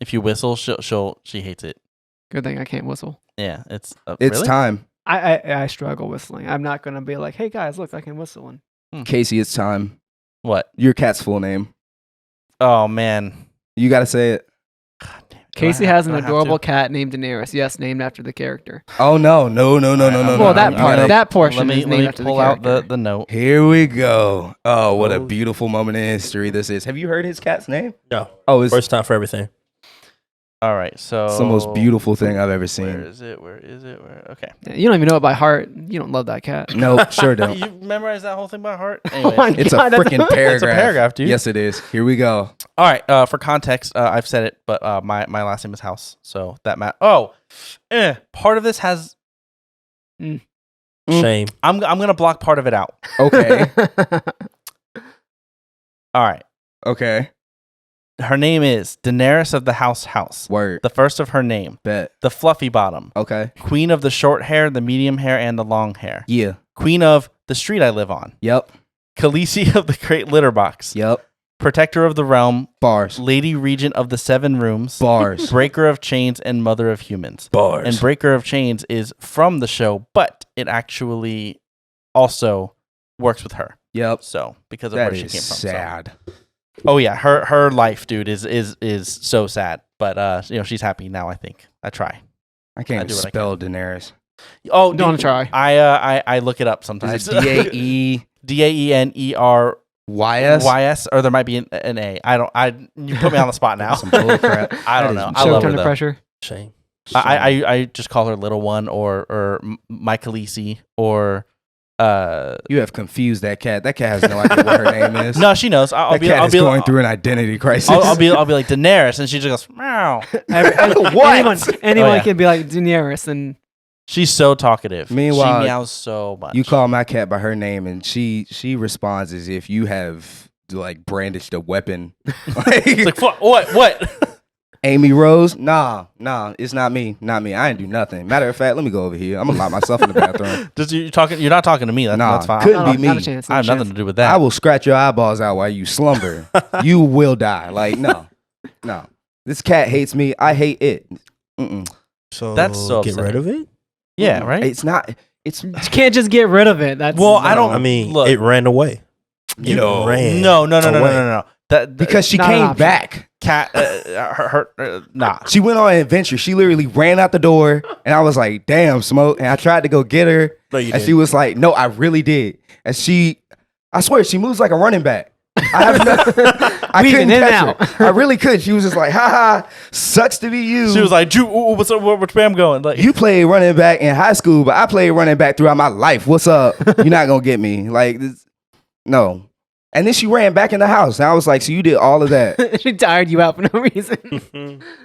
If you whistle, she hates it. Good thing I can't whistle. Yeah, it's It's really? time. I struggle whistling. I'm not going to be like, hey guys, look, I can whistle. And Casey, it's time. What? Your cat's full name. Oh man, You gotta say it. God damn it. Casey Do I has an have adorable to? cat named Daenerys. Yes, named after the character. Oh no. Well, that no. part, Okay. that portion Let me is named after the pull out character. the note. Here we go. Oh, what a beautiful moment in history this is. Have you heard his cat's name? No. Oh, it's First time for everything. All right, so It's the most beautiful thing I've ever seen. Where is it? Okay. Yeah, you don't even know it by heart. You don't love that cat. No, sure don't. You memorized that whole thing by heart? Oh my Anyways. It's a God, freaking paragraph. It's a paragraph, dude. Yes, it is. Here we go. All right. For context, I've said it, but my last name is House, so that part of this has. Shame. I'm gonna block part of it out. Okay. All right. Okay. Her name is Daenerys of the House. Word. The first of her name. Bet. The fluffy bottom. Okay. Queen of the short hair, the medium hair, and the long hair. Yeah. Queen of the street I live on. Yep. Khaleesi of the great litter box. Yep. Protector of the realm. Bars. Lady regent of the 7 rooms. Bars. Breaker of chains and mother of humans. Bars. And Breaker of Chains is from the show, but it actually also works with her. Yep. So because of That where she is came from. sad. So. Oh yeah, her life, dude, is so sad. But she's happy now. I think I try. I can't I even do what I spell Daenerys. Oh, Don't dude, try. I look it up sometimes. Is it DAEYS? DAENERYS, or there might be an A. You put me on the spot now. Some bull crap. I don't That know. is I love her under though. pressure. Shame. I just call her Little One or my Khaleesi or You have confused that cat. That cat has no idea what her name is. no, she knows. I'll That be cat I'll is be going through an identity crisis. I'll be like Daenerys, and she just goes meow. What? Anyone yeah. can be like Daenerys, and She's so talkative. Meanwhile, she meows so much. You call my cat by her name, and she responds as if you have like brandished a weapon. It's like what? Amy Rose? Nah, it's not me. I ain't do nothing. Matter of fact, let me go over here. I'm gonna lock myself in the bathroom. You're not talking to me. That's fine. Couldn't be me. Not a chance. I have nothing to do with that. I will scratch your eyeballs out while you slumber. You will die. Like no. This cat hates me. I hate it. Mm-mm. So That's so get rid upsetting. of it. Yeah, right. It's not. It's You can't just get rid of it. That's Well, I don't. I mean, look, it ran away. you It ran no. away. That because she Not an came option. back. cat. Nah. She went on an adventure. She literally ran out the door, and I was like, "Damn, Smoke!" And I tried to go get her, No, you and didn't. she was like, "No, I really did." And I swear, she moves like a running back. I have nothing. I Weaving couldn't in and catch her. I really could. She was just like, "Ha ha, sucks to be you." She was like, what's up? Where's Bam going? Like, "You played running back in high school, but I played running back throughout my life. What's up? You're not gonna get me." Like, no. And then she ran back in the house, and I was like, "So you did all of that? she tired you out for no reason.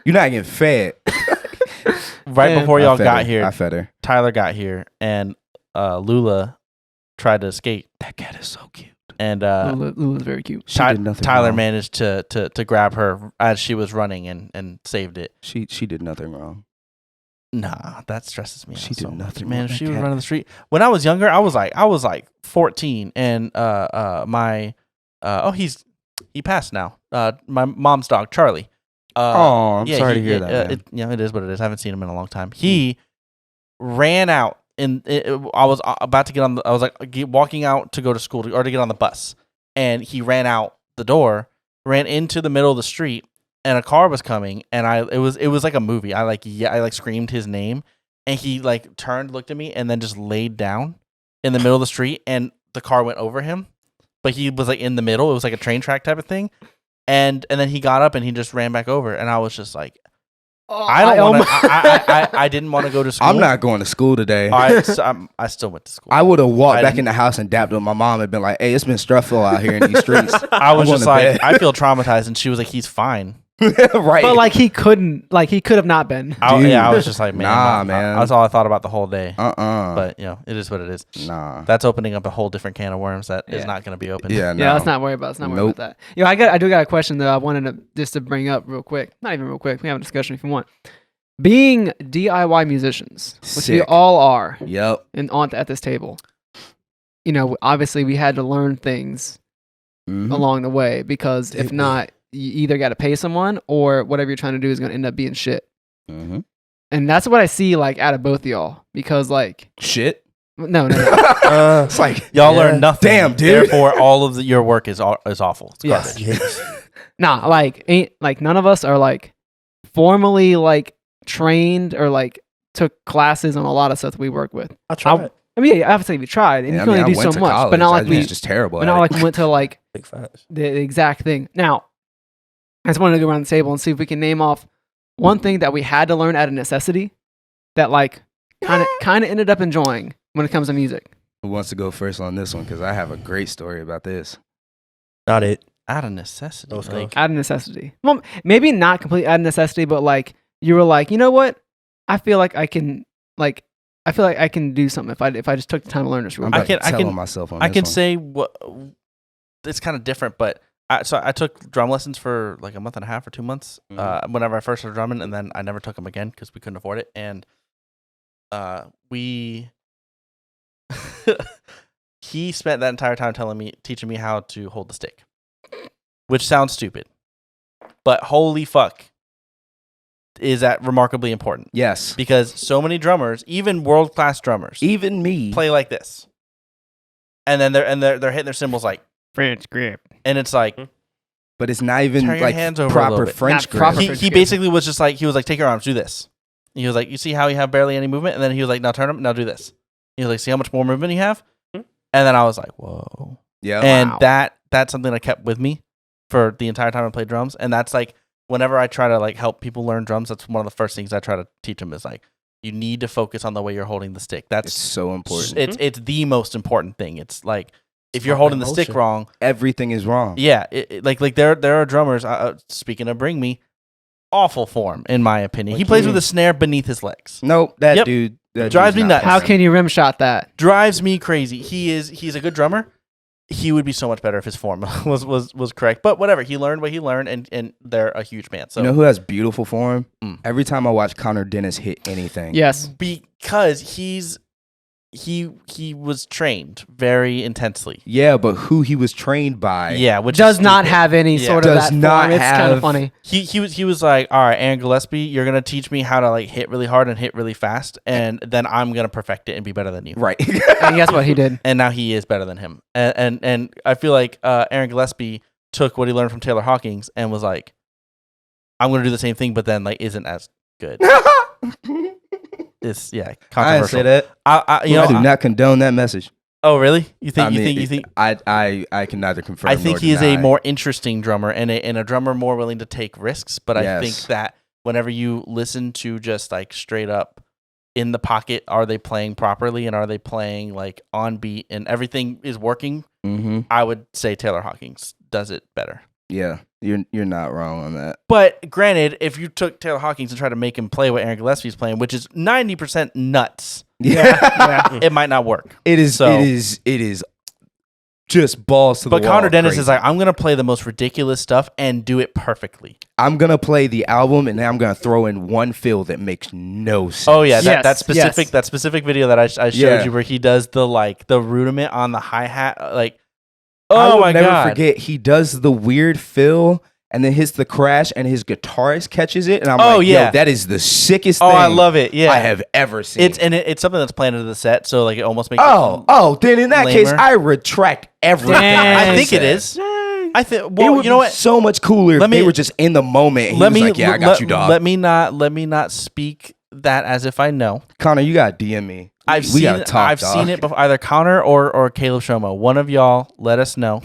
You're not getting fed." right Yeah. before I y'all fed got her. here, I fed her. Tyler got here, and Lula tried to escape, That cat is so cute. and Lula's very cute. She did nothing Tyler wrong. managed to grab her as she was running and saved it. She did nothing wrong. Nah, that stresses me out She did so much, nothing man. wrong. If That she was cat- running the street when I was younger, I was like 14, and he passed now. My mom's dog Charlie. Oh, I'm sorry to hear that. Man. It is what it is. I haven't seen him in a long time. He ran out, and I was about to get on. I was like walking out to go to school or to get on the bus, and he ran out the door, ran into the middle of the street, and a car was coming, and it was like a movie. I screamed his name, and he like turned, looked at me, and then just laid down in the middle of the street, and the car went over him, but he was like in the middle. It was like a train track type of thing. And then he got up and he just ran back over, and I was just like, I didn't want to go to school. I'm not going to school today. I still went to school. I would have walked I back didn't- in the house and dapped up my mom and been like, "Hey, it's been stressful out here in these streets." I was I'm just going to like, bed. I feel traumatized, and she was like, he's fine. Right. But like he couldn't, like he could have not been. I was just like, man, Nah, man. That's all I thought about the whole day. But But it is what it is. nah. That's opening up a whole different can of worms that is Yeah. not going to be open. Yeah, no. Yeah, let's not worry about. Let's not worry Nope. about that. I do got a question that I wanted to just to bring up real quick. Not even real quick. We have a discussion if you want. Being DIY musicians, which we Sick. all are, Yep. and at this table, obviously we had to learn things Mhm. along the way because if Did we? not, you either got to pay someone or whatever you're trying to do is going to end up being shit. Mhm. And that's what I see like out of both of y'all because like Shit. no. It's like Y'all Yeah. learn nothing. Damn, dude. Therefore, all of your work is awful. It's Yes. garbage. Yes. Nah, like none of us are like formally like trained or like took classes on a lot of stuff that we work with. I tried. I mean, yeah, obviously we tried, and Yeah, you can only I do went so to much, college. but not I like we, was just terrible. but at not it. like we went to like Big facts. the exact thing. Now, I just wanted to go around the table and see if we can name off one thing that we had to learn out of necessity that like kind of ended up enjoying when it comes to music. Who wants to go first on this one? Because I have a great story about this. Not it. Out of necessity. Those Like, Out of necessity. Well, maybe not completely out of necessity, but like you were like, you know what? I feel like I can do something if I just took the time to learn this real I'm quick. about to tell can- myself on I this can one. say what it's kind of different, but I took drum lessons for like a month and a half or 2 months whenever I first started drumming, and then I never took them again because we couldn't afford it. And he spent that entire time teaching me how to hold the stick, which sounds stupid, but holy fuck, is that remarkably important. Yes. Because so many drummers, even world-class drummers, Even me. play like this, and then they're hitting their cymbals like, French grip. and it's like But it's not even Turn your like hands over a little proper bit. French Not grip. proper he French he grip. basically was just like, he was like, take your arms, do this. He was like, you see how you have barely any movement, and then he was like, now turn them, now do this. He was like, see how much more movement you have, and then I was like, whoa. Yeah. And Wow. that's something I kept with me for the entire time I played drums, and that's like whenever I try to like help people learn drums, that's one of the first things I try to teach them is like, you need to focus on the way you're holding the stick. That's It's so important. It's the most important thing. It's like if you're not holding like the stick motion. wrong, Everything is wrong. yeah, like there are drummers. Speaking of Bring Me, awful form in my opinion. He What plays you with a snare beneath his legs. Nope. That Yep. dude. That Drives dude's me not nuts. How playing. can you rim shot that? Drives me crazy. He's a good drummer. He would be so much better if his form was correct. But whatever, he learned what he learned, and they're a huge band. So You know who has beautiful form? Mm. Every time I watch Connor Dennis hit anything. Yes. because he was trained very intensely. Yeah, but who he was trained by. Yeah, which Does is not stupid. have any Yeah. sort of Does that not form. It's kind have- of funny. He was like, all right, Aaron Gillespie, you're gonna teach me how to like hit really hard and hit really fast, and then I'm gonna perfect it and be better than you. Right. And guess what he did? And now he is better than him. And I feel like Aaron Gillespie took what he learned from Taylor Hawkins and was like, I'm gonna do the same thing, but then like isn't as good. It's I didn't controversial. say that. I I do not condone that message. oh really? You think I mean, you think I can neither confirm. I think nor he is a deny. more interesting drummer and a drummer more willing to take risks. But I think Yes. that whenever you listen to just like straight up in the pocket, are they playing properly and are they playing like on beat and everything is working? Mhm. I would say Taylor Hawkins does it better. Yeah, you're not wrong on that. But granted, if you took Taylor Hawkins and tried to make him play what Aaron Gillespie's playing, which is 90% nuts, Yeah, it might not work. it is. So- It is just balls to the But wall. Connor Dennis is crazy. like, I'm going to play the most ridiculous stuff and do it perfectly. I'm gonna play the album and then I'm gonna throw in one fill that makes no sense. Oh yeah, Yes, that specific yes. that specific video that I showed Yeah. you where he does the like the rudiment on the hi hat, like I oh will my never god, forget. He does the weird fill and then hits the crash and his guitarist catches it and I'm Oh, like, yeah. yo, that is the sickest oh thing I love it, yeah, I have ever seen. it's something that's planned into the set, so like it almost makes then in that case, lamer. I retract everything. Dang. I think it said. is. I think It well, would you know be what? so much cooler Let if me- they were just in the moment. And he Let was me like, yeah, I got you, dog. Let me not speak that as if I know. Connor, you got to DM me. I've We seen gotta talk, I've dog. seen it before. Either Connor or Caleb Shomo. One of y'all, let us know.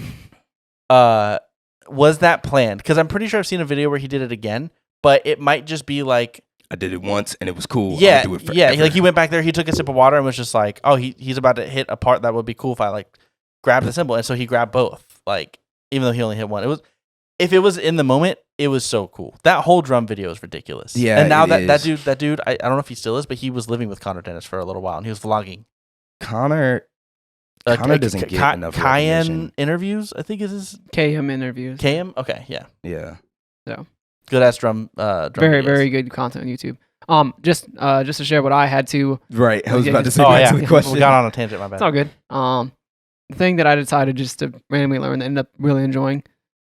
Was that planned? Because I'm pretty sure I've seen a video where he did it again, but it might just be like, I did it once and it was cool. yeah, I'm gonna do it yeah. forever. Like he went back there, he took a sip of water and was just like, oh, he's about to hit a part that would be cool if I like grab the cymbal, and so he grabbed both. Like even though he only hit one, if it was in the moment, it was so cool. That whole drum video is ridiculous. Yeah, and now it that is. dude, I don't know if he still is, but he was living with Connor Dennis for a little while and he was vlogging. Connor doesn't get enough Cayenne recognition. interviews, I think is his KM interviews. KM. Okay, yeah, Yeah. good ass drum. Very, videos. very good content on YouTube. Just to share what I had to. Right. I was Yeah, about to just- say Oh back yeah, to the question. we got on a tangent. My bad. It's all good. The thing that I decided just to randomly learn that I ended up really enjoying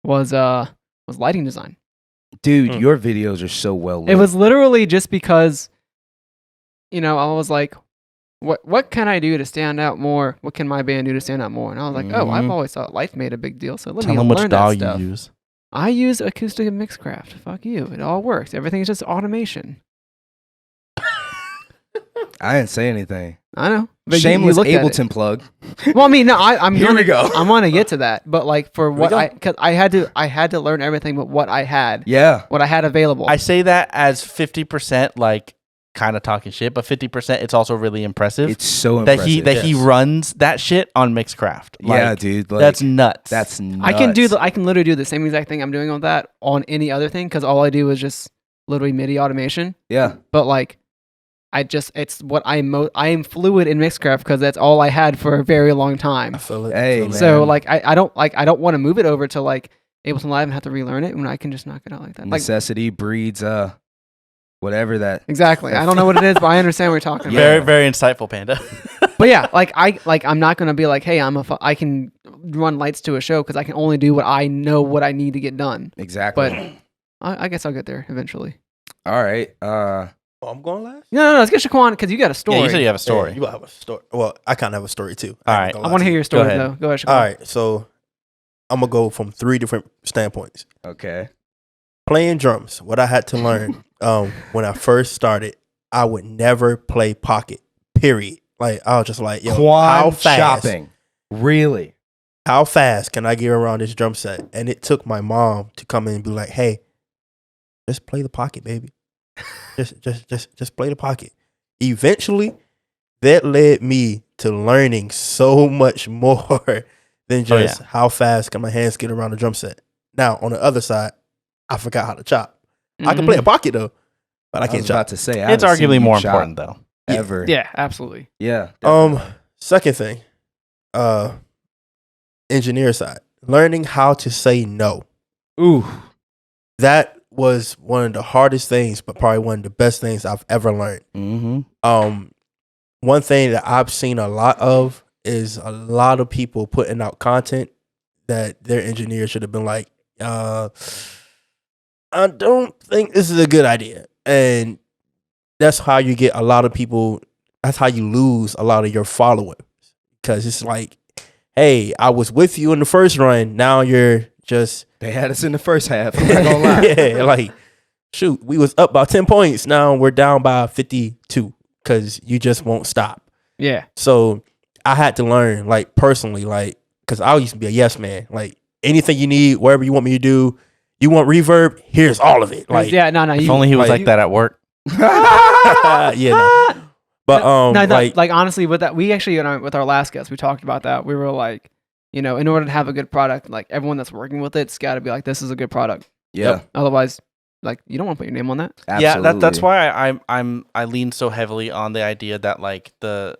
was lighting design. Dude, your videos are so well lit. It was literally just because, I was like, what can I do to stand out more? What can my band do to stand out more? And I was like, oh, I've Mhm. always thought lights made a big deal, so let Tell me them which learn DAW that you stuff. use. I use acoustic and Mixcraft. Fuck you. It all works. Everything's just automation. I didn't say anything. I know. But Shameless looked at it. Ableton plug. Well, I mean, no, I'm Here we go. I'm gonna get to that, but like for what go. because I had to learn everything, but what I had available. I say that as 50% like kind of talking shit, but 50% it's also really impressive. It's so that impressive. he runs that shit on Mixcraft. Yeah, dude. Like, that's nuts. That's nuts. I can literally do the same exact thing I'm doing on that on any other thing because all I do is just literally MIDI automation. Yeah. But like, it's what I am fluid in Mixcraft because that's all I had for a very long time. I feel it. Hey, I feel it. So like, I don't want to move it over to like Ableton Live and have to relearn it when I can just knock it out like that. Like, Necessity breeds whatever that. exactly. I don't know what it is, but I understand what you're talking about. very, very insightful, Panda. But yeah, I'm not gonna be like, hey, I can run lights to a show because I can only do what I know what I need to get done. Exactly. But I guess I'll get there eventually. All right. Oh, I'm going last? No, let's get Shaquan because you got a story. Yeah, you said you have a story. Yeah, you have a story. Well, I kind of have a story too. All right. I want to hear your story ahead. though. Go ahead, Shaquan. All right, so I'm gonna go from 3 different standpoints. Okay. Playing drums, what I had to learn when I first started, I would never play pocket. Period. Like I was just like, yo, how Quan fast? shopping. Really? How fast can I get around this drum set? And it took my mom to come in and be like, hey, just play the pocket, baby. just play the pocket. Eventually, that led me to learning so much more than just how fast can my hands get around the drum set. Now, on the other side, I forgot how to chop. I can play a pocket though, but I can't was chop. about to say It's arguably more important though. Ever. Yeah, absolutely. Yeah. Second thing, engineer side, learning how to say no. Ooh. That was one of the hardest things, but probably one of the best things I've ever learned. Mm-hmm. One thing that I've seen a lot of is a lot of people putting out content that their engineer should have been like, I don't think this is a good idea. And that's how you get a lot of people, that's how you lose a lot of your followers. Because it's like, hey, I was with you in the first run. Now you're just... They had us in the first half. I'm not gonna lie. Yeah, like, shoot, we was up by 10 points. Now we're down by 52 because you just won't stop. Yeah. So I had to learn, like, personally, like, because I used to be a yes man. Like, anything you need, wherever you want me to do, you want reverb, here's all of it. Like, yeah, no. If only he was like that at work. yeah, no. But like honestly, with that, we actually with our last guest, we talked about that. We were like, in order to have a good product, like everyone that's working with it's got to be like, this is a good product. Yeah. Otherwise, like you don't want to put your name on that. Absolutely. Yeah, that's why I lean so heavily on the idea that like the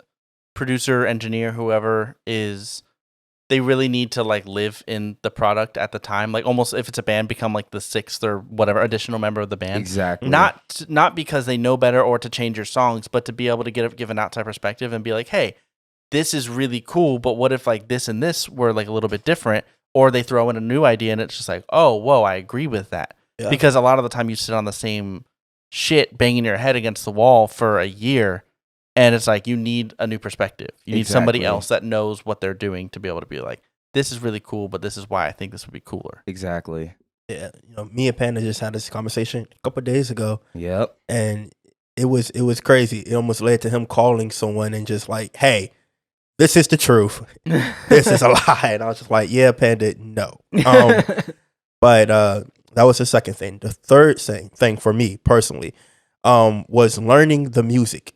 producer, engineer, whoever is, they really need to like live in the product at the time. Like almost if it's a band, become like the 6th or whatever additional member of the band. Exactly. Not because they know better or to change your songs, but to be able to give an outside perspective and be like, hey, this is really cool, but what if like this and this were like a little bit different? Or they throw in a new idea and it's just like, oh, whoa, I agree with that. Yeah. Because a lot of the time you sit on the same shit, banging your head against the wall for a year, and it's like you need a new perspective. You need somebody else that knows what they're doing to be able to be like, this is really cool, but this is why I think this would be cooler. Exactly. Yeah, me and Panda just had this conversation a couple of days ago. Yep. And it was crazy. It almost led to him calling someone and just like, hey, this is the truth. This is a lie. And I was just like, yeah, Panda, no. But that was the second thing. The third thing for me personally was learning the music.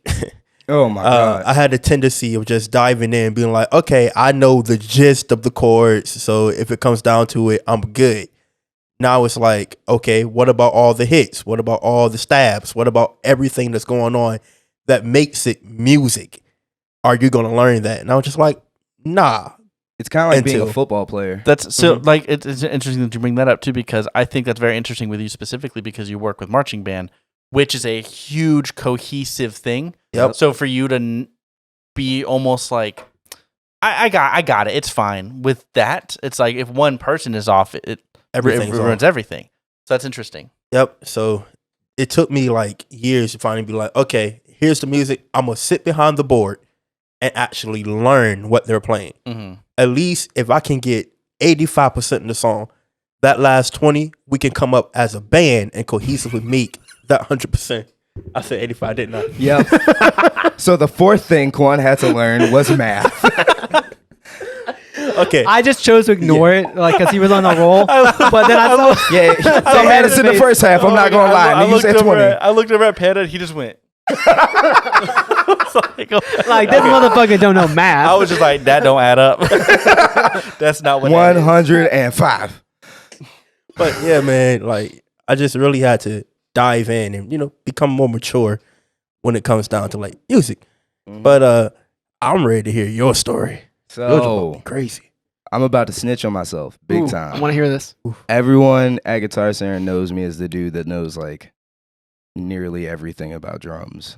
Oh my God. I had a tendency of just diving in, being like, okay, I know the gist of the chords. So if it comes down to it, I'm good. Now it's like, okay, what about all the hits? What about all the stabs? What about everything that's going on that makes it music? Are you going to learn that? And I was just like, nah. It's kind of like being a football player. That's so like it's interesting that you bring that up too, because I think that's very interesting with you specifically because you work with marching band, which is a huge cohesive thing. Yep. So for you to be almost like, I got it. It's fine with that. It's like if one person is off, it ruins everything. So that's interesting. Yep. So it took me like years to finally be like, okay, here's the music. I'm gonna sit behind the board and actually learn what they're playing. Mm-hmm. At least if I can get 85% of the song, that last 20, we can come up as a band and cohesively make that 100%. I said 85, didn't I? Yep. So the fourth thing Quan had to learn was math. Okay. I just chose to ignore it, like, because he was on a roll. But then I saw. Yeah, they had us in the first half. I'm not gonna lie. Nigga said 20. I looked over at Panda and he just went. Like, this motherfucker don't know math. I was just like, that don't add up. That's not what 105. But yeah, man, like I just really had to dive in and, you know, become more mature when it comes down to like music. But I'm ready to hear your story. Yours about So me crazy. I'm about to snitch on myself big Ooh, time. I want to hear this. Everyone at Guitar Center knows me as the dude that knows like nearly everything about drums.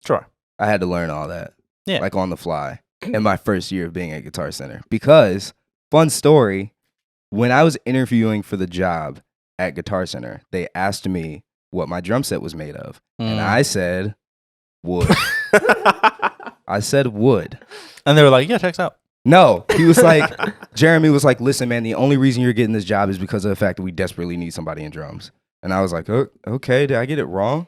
Sure. I had to learn all that. Yeah. Like on the fly in my first year of being at Guitar Center. Because, fun story, when I was interviewing for the job at Guitar Center, they asked me what my drum set was made of. And I said, wood. I said wood. And they were like, yeah, checks out. No, he was like, Jeremy was like, listen, man, the only reason you're getting this job is because of the fact that we desperately need somebody in drums. And I was like, oh, okay, did I get it wrong?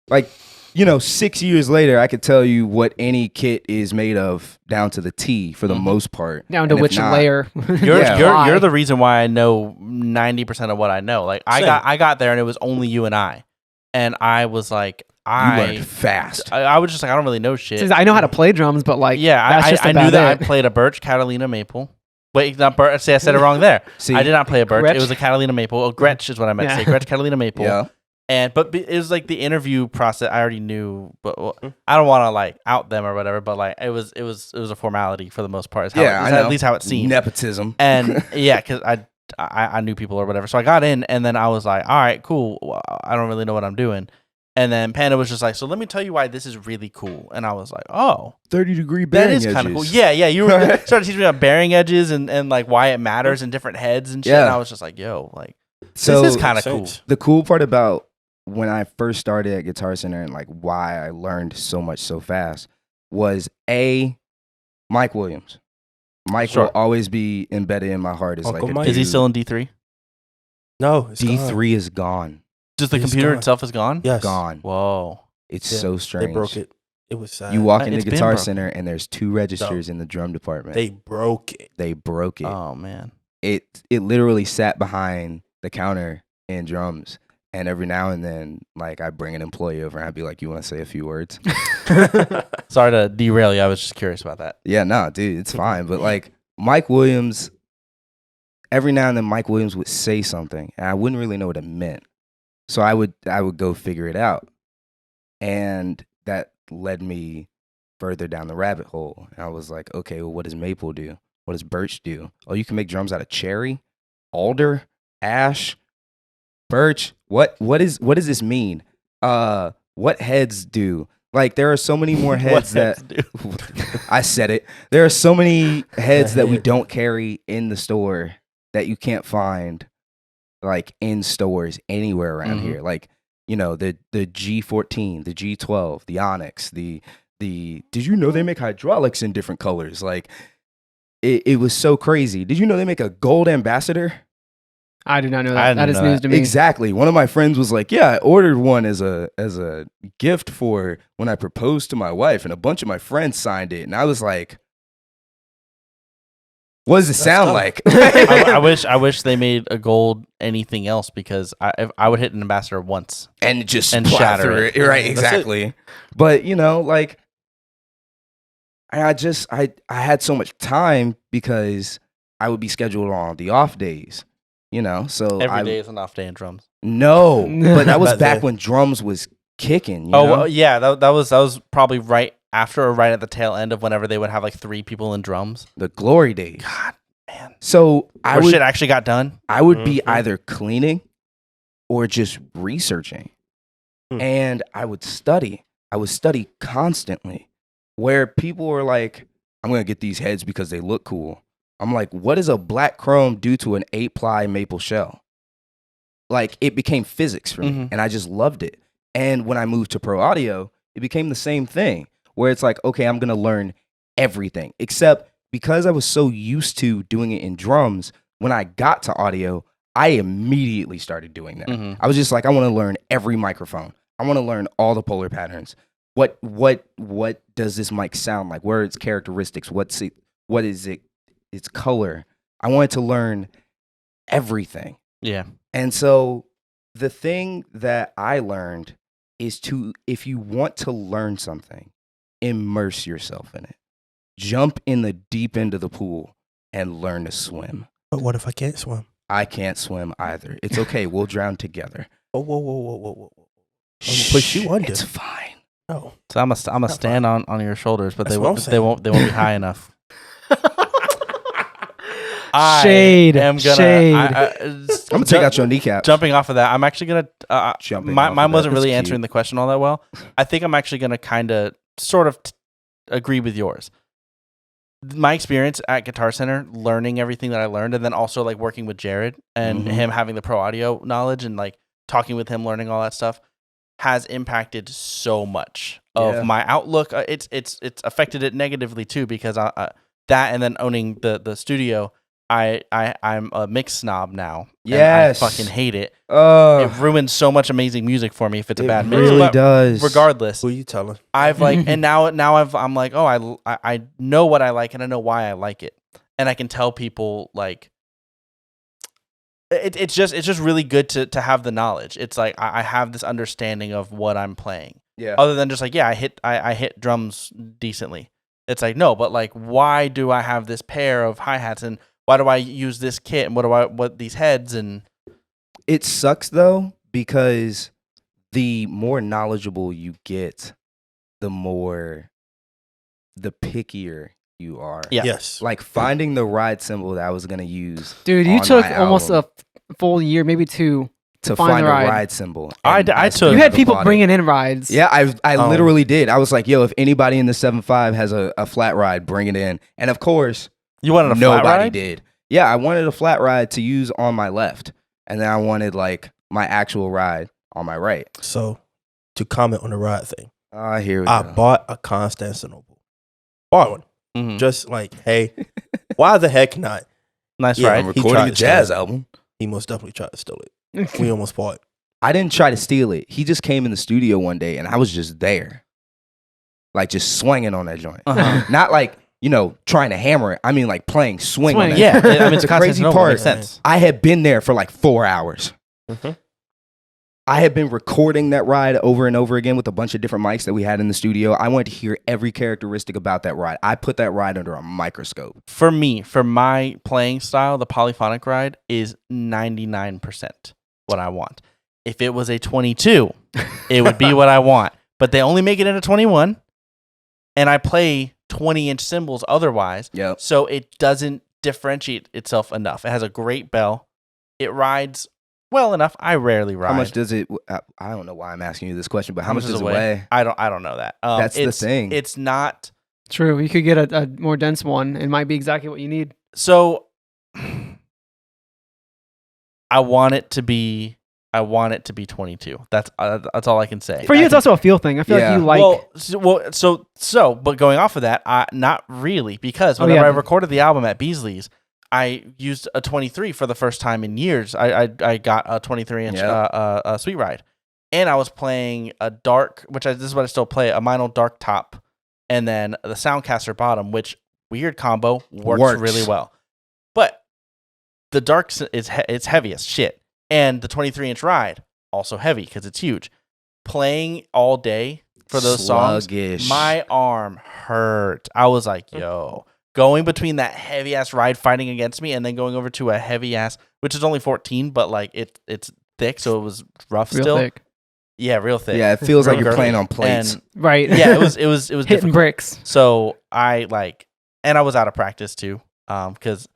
Like, you know, 6 years later, I could tell you what any kit is made of down to the T for the most part. Down to And if which not- layer. You're the reason why I know 90% of what I know. Like I got there and it was only you and I. And I was like, You learned fast. I was just like, I don't really know shit. Since I know how to play drums, but like, Yeah, that's just I knew about that it. I played a Birch Catalina Maple. Wait, not Birch. See, I said it wrong there. See, I did not play a Birch. Gretsch? It was a Catalina Maple. Oh, Gretsch is what I meant to Yeah. say. Gretsch Catalina Maple. yeah. But it was like the interview process. I already knew, but I don't want to like out them or whatever. But like it was a formality for the most part. Is how Yeah, I know. at least how it seemed. Nepotism. And yeah, because I knew people or whatever. So I got in, and then I was like, all right, cool. Well, I don't really know what I'm doing. And then Panda was just like, so let me tell you why this is really cool. And I was like, oh, 30-degree that bearing is kind of cool. edges. Yeah. You were started teaching me about bearing edges and like why it matters in different heads and shit. Yeah. And I was just like, yo, like So this is kind of cool. Sense. the cool part about when I first started at Guitar Center and like why I learned so much so fast was Mike Williams. Mike Sure. will always be embedded in my heart as Uncle like a Mike. Is he dude. still in D3? No, it's gone. D3 is gone. Just the It's computer gone. itself is gone? Yes. Gone. Whoa. It's Yeah, so strange. They broke it. It was sad. You walk It's into been Guitar broken. Center and there's 2 registers in the drum department. They broke it. They broke it. Oh man. It literally sat behind the counter in drums. And every now and then, like, I bring an employee over and I'd be like, you want to say a few words? Sorry to derail you. I was just curious about that. Yeah, no, dude, it's fine. But like Mike Williams, every now and then Mike Williams would say something and I wouldn't really know what it meant. So I would go figure it out. And that led me further down the rabbit hole. And I was like, okay, well, what does maple do? What does birch do? Oh, you can make drums out of cherry, alder, ash, birch. What does this mean? What heads do? Like there are so many more heads that I said it. There are so many heads that we don't carry in the store that you can't find like in stores anywhere around here. Like, you know, the G14, the G12, the Onyx, the did you know they make hydraulics in different colors? Like it was so crazy. Did you know they make a gold ambassador? I did not know I that. That didn't is know news that. to me. Exactly. One of my friends was like, "Yeah, I ordered one as a gift for when I proposed to my wife, and a bunch of my friends signed it." And I was like, "What does it sound tough. like?" I wish they made a gold anything else because I would hit an ambassador once. and just And plow shatter through it. Right, That's it. exactly. But you know, like I had so much time because I would be scheduled on the off days. You know, so Every day is an off day in drums. No, but that was Back back then. when drums was kicking. You Oh know? well, yeah, that was probably right after or right at the tail end of whenever they would have like 3 people in drums. The glory days. God, man. So I Or would shit actually got done. I would be Mhm. either cleaning or just researching. Hmm. And I would study. I would study constantly. Where people were like, I'm going to get these heads because they look cool. I'm like, what does a black chrome do to an 8-ply maple shell? Like, it became physics for me. Mhm. And I just loved it. And when I moved to pro audio, it became the same thing. Where it's like, okay, I'm going to learn everything. Except because I was so used to doing it in drums, when I got to audio, I immediately started doing that. Mhm. I was just like, I want to learn every microphone. I want to learn all the polar patterns. What does this mic sound like? What are its characteristics? What is it? Its color. I wanted to learn everything. Yeah. And so the thing that I learned is if you want to learn something, immerse yourself in it. Jump in the deep end of the pool and learn to swim. But what if I can't swim? I can't swim either. It's okay. We'll drown together. Whoa. I'm gonna push you under. It's fine. No. So I'm gonna stand on your shoulders, but That's they what I'm won't saying. they won't be high enough. Shade. I am gonna. Shade. I'm gonna take out your kneecap. Jumping off of that, I'm actually gonna. Jumping off of Mine that. wasn't really That's answering cute. the question all that well. I think I'm actually gonna kind of, sort of, agree with yours. My experience at Guitar Center, learning everything that I learned, and then also like working with Jared and Mhm. him having the pro audio knowledge and like talking with him, learning all that stuff, has impacted so much of Yeah. my outlook. It's affected it negatively too, because that, and then owning the studio, I'm a mix snob now. Yes. and I fucking hate it. It ruins so much amazing music for me if it's a It bad mix. really But does. regardless, Who you telling? I've like, and now I'm like, oh, I know what I like and I know why I like it, and I can tell people like. It's just really good to have the knowledge. It's like I have this understanding of what I'm playing, Yeah. other than just like, yeah, I hit drums decently. It's like, no, but like, why do I have this pair of hi-hats, and why do I use this kit, and what these heads, and It sucks though, because the more knowledgeable you get, the pickier you are. Yeah. Yes. Like finding the ride cymbal that I was gonna use. Dude, you on took my almost album a full year, maybe two. to find find the a ride. ride cymbal. I and took- You had never people bought it. bringing in rides. Yeah, I Oh. literally did. I was like, yo, if anybody in the 7.5 has a flat ride, bring it in. And of course, you wanted a nobody flat ride? did. Yeah, I wanted a flat ride to use on my left. And then I wanted like my actual ride on my right. So, to comment on the ride thing, Here we I go. bought a Constantinople. Bought one. Mhm. Just like, hey, why the heck not? Nice Yeah, ride. I'm He recording tried a to jazz steal it. album. He most definitely tried to steal it. We almost bought it. I didn't try to steal it. He just came in the studio one day and I was just there. Like just swinging on that joint. Uh-huh. Not like, trying to hammer it. I mean like playing swing on Swing. that. Yeah, I mean, it's The a crazy Constantinople, part- makes sense. I had been there for like 4 hours. Mhm. I had been recording that ride over and over again with a bunch of different mics that we had in the studio. I wanted to hear every characteristic about that ride. I put that ride under a microscope. For me, for my playing style, the polyphonic ride is 99% what I want. If it was a 22, it would be what I want. But they only make it in a 21, and I play 20-inch cymbals otherwise, Yep. so it doesn't differentiate itself enough. It has a great bell. It rides well enough. I rarely ride. How much does it? I don't know why I'm asking you this question, but how much does it weigh? I don't know that. That's the it's- thing. It's not. True. You could get a more dense one. It might be exactly what you need. So I want it to be 22. That's all I can say. For you, it's also a feel thing. I feel Yeah. like you like. But going off of that, not really, because Oh, whenever yeah. I recorded the album at Beasley's, I used a 23 for the first time in years. I got a 23-inch Yeah. Sweet Ride, and I was playing a dark, this is what I still play, a Meinl dark top, and then the Soundcaster bottom, which weird combo works really well. But the dark it's heavy as shit, and the 23-inch Ride also heavy because it's huge. Playing all day for those songs, Sluggish. my arm hurt. I was like, yo. Going between that heavy ass ride fighting against me and then going over to a heavy ass, which is only 14, but like it's thick, so it was rough real still. thick. Yeah, real thick. Yeah, it feels like Real you're girly. playing on plates. And Right. yeah, it was hitting difficult. bricks. So I and I was out of practice too, because.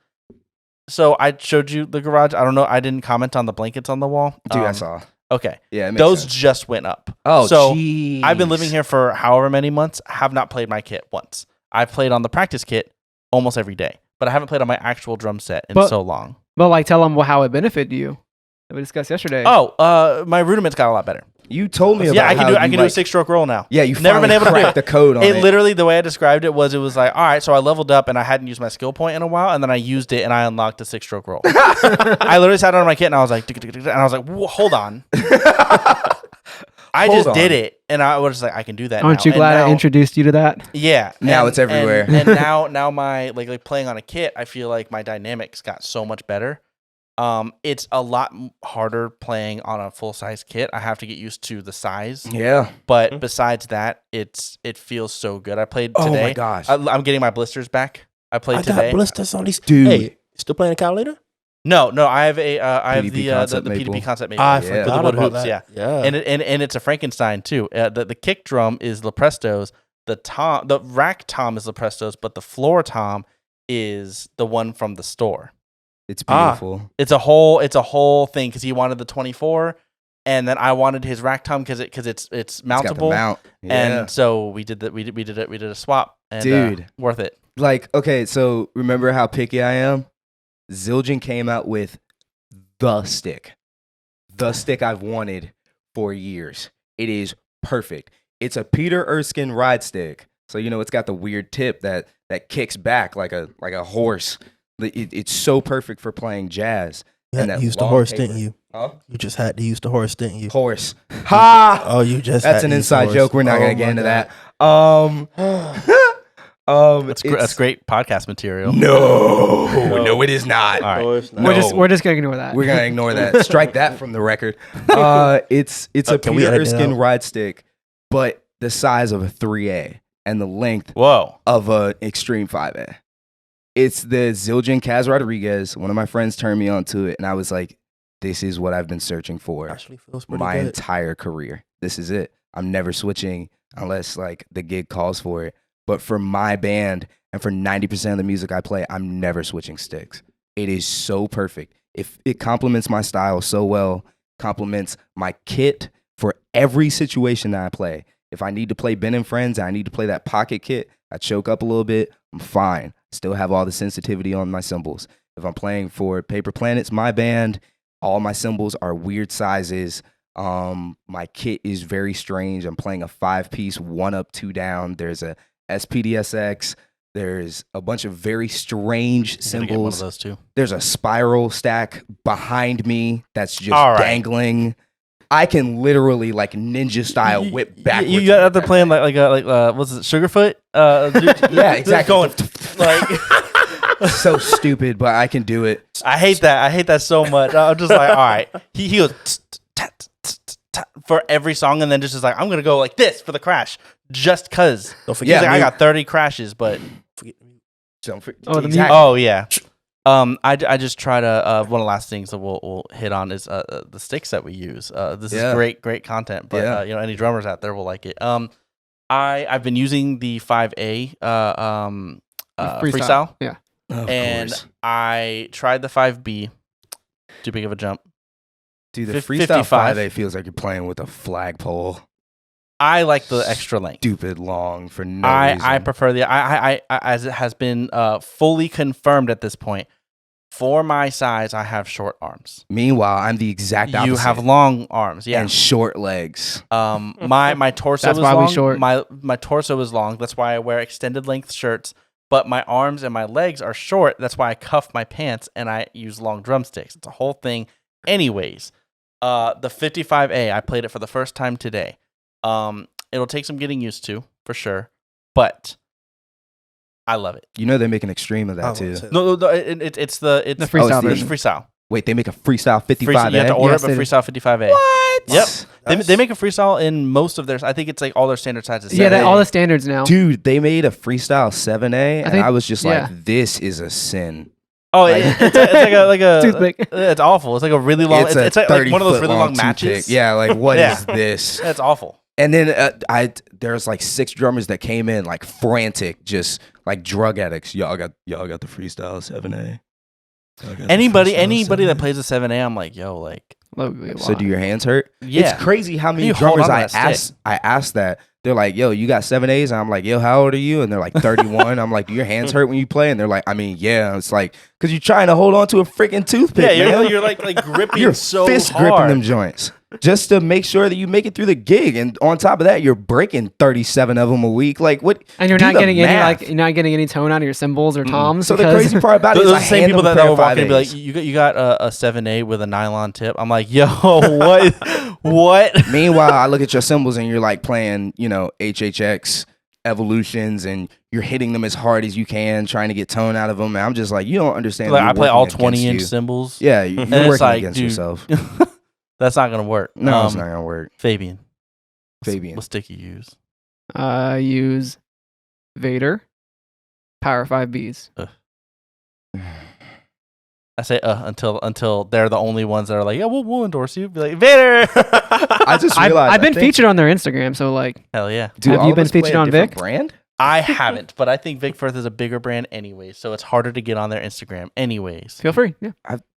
So I showed you the garage. I don't know. I didn't comment on the blankets on the wall. Dude, I saw. Okay, Yeah, it makes those sense. just went up. Oh, so geez. I've been living here for however many months. Have not played my kit once. I've played on the practice kit almost every day, but I haven't played on my actual drum set in so long. But like, tell them how it benefited you. That we discussed yesterday. Oh, my rudiment's got a lot better. You told me about Yeah, I can how do. I you, can do a like- 6-stroke roll now. Yeah, you Never been able to do cracked it. the code on it. It literally, the way I described it was like, all right, so I leveled up and I hadn't used my skill point in a while, and then I used it and I unlocked a 6-stroke roll. I literally sat on my kit and I was like, and I was like, hold on. I Hold just did on. it, and I was like, I can do that. Aren't now. you And glad I now- introduced you to that? Yeah. Now it's everywhere. And now my like playing on a kit, I feel like my dynamics got so much better. It's a lot harder playing on a full size kit. I have to get used to the size. Yeah. But besides that, it feels so good. I played today. Oh my gosh. I'm getting my blisters back. I played I today. got blisters on these. Dude. Hey, still playing a cow later? No, I have I have PDP the concept PDP maple. concept maple. I Yeah. forgot For the wood about hoops, that. yeah. Yeah. And it's a Frankenstein too. The kick drum is Lepresto's. The rack tom is Lepresto's, but the floor tom is the one from the store. It's beautiful. It's a whole thing because he wanted the 24, and then I wanted his rack tom because it's It's got the mountable, mount. Yeah. and so we did that. We did a swap, and Dude. worth it. Like, okay, so remember how picky I am? Zildjian came out with the stick I've wanted for years. It is perfect. It's a Peter Erskine ride stick, so it's got the weird tip that kicks back like a horse. It's so perfect for playing jazz. You and had that to use the long horse, paper. didn't you? Huh? You just had to use the horse, didn't you? Horse. Ha! Oh, you just That's had an to use the inside horse. joke. We're not Oh gonna get my into God. that. That's it's- great podcast material. No, it is not. All right. No, it's not. No. We're just gonna ignore that. We're gonna ignore that. Strike that from the record. It's a Can we Peter edit it Erskine out? ride stick, but the size of a 3A and the length Whoa. of a Extreme 5A. It's the Zildjian Kaz Rodriguez. One of my friends turned me on to it, and I was like, "This is what I've been searching for Actually feels pretty my good. entire career. This is it. I'm never switching unless like the gig calls for it. But for my band and for 90% of the music I play, I'm never switching sticks. It is so perfect. If it complements my style so well, complements my kit for every situation that I play. If I need to play Ben and Friends, I need to play that pocket kit, I choke up a little bit, I'm fine. Still have all the sensitivity on my cymbals. If I'm playing for Paper Planets, my band, all my cymbals are weird sizes. My kit is very strange. I'm playing a 5-piece, 1 up, 2 down. There's a SPDSX. There's a bunch of very strange I'm gonna get one of cymbals. those too. There's a spiral stack behind me that's just All right. dangling. I can literally like ninja style whip backwards. You got out there playing like what's it, Sugarfoot? Yeah, exactly. Going like so stupid, but I can do it. I hate that. I hate that so much. I'm just like, all right. He goes for every song, and then just is like, I'm gonna go like this for the crash, just cause. Don't He's forget. like, I got 30 crashes, but Oh, the exactly. oh yeah. I just try to one of the last things that we'll hit on is the sticks that we use. This Yeah. is great content, but Yeah. any drummers out there will like it. I've been using the 5A freestyle, Yeah. Of and course. I tried the 5B. Too big of a jump. Dude, the Fif- freestyle 55. 5A feels like you're playing with a flagpole. I like the extra length. Stupid long for no reason. I prefer the I as it has been fully confirmed at this point. For my size, I have short arms. Meanwhile, I'm the exact opposite. You have long arms, yeah. And short legs. My torso That's is why we long. short. My torso is long. That's why I wear extended length shirts. But my arms and my legs are short. That's why I cuff my pants and I use long drumsticks. It's a whole thing. Anyways, the 55A, I played it for the first time today. It'll take some getting used to, for sure. But I love it. You know they make an extreme of I that was too. gonna say- No, it's the The freestyle it's the- it's version. freestyle. Wait, they make a freestyle 55A? You have to order Yes, it, but they do. freestyle 55A. What? Yep. They That's- make a freestyle in most of theirs. I think it's like all their standard sizes. Yeah, Seven. all the standards now. Dude, they made a freestyle 7A, and think- I was just yeah. like, this is a sin. Oh, Like- it's like a Toothpick. It's awful. It's like a really long. a It's like one of those really 30-foot long matches. toothpick. Yeah, like what is Yeah. this? That's awful. And then there's like 6 drummers that came in like frantic, just like drug addicts. Y'all got the freestyle 7A. Y'all got the Anybody freestyle that 7A? plays a 7A, I'm like, yo, like, So do your hands hurt? yeah. It's crazy how many You hold drummers on to I that stick. asked that. They're like, yo, you got 7As? And I'm like, yo, how old are you? And they're like 31. I'm like, do your hands hurt when you play? And they're like, I mean, yeah. It's like, because you're trying to hold on to a freaking toothpick. Yeah, man. you're like gripping You're so fist hard. gripping them joints. just to make sure that you make it through the gig. And on top of that, you're breaking 37 of them a week. Like what? And you're do not the getting math. you're not getting any tone out of your cymbals or toms. So the because- crazy part about it Those is are I the same hand people them that a pair will of walk in and be like, 5As. you got a 7A with a nylon tip. I'm like, yo, what? What? Meanwhile, I look at your cymbals and you're like playing, HHX evolutions and you're hitting them as hard as you can, trying to get tone out of them. And I'm just like, you don't understand. Like that I you're play all working against 20-inch you. cymbals. Yeah, you're And it's working like, against dude, yourself. That's not gonna work. No, it's not gonna work. Fabian. Fabian. What stick you use? I use Vader, Power 5Bs. I say until they're the only ones that are like, yeah, we'll endorse you. Be like, Vader. I just realized I've been I think- featured on their Instagram, so like, Hell yeah. Do Have all you of been us play featured a on different Vic? brand? I haven't, but I think Vic Firth is a bigger brand anyways, so it's harder to get on their Instagram anyways. feel free. Yeah.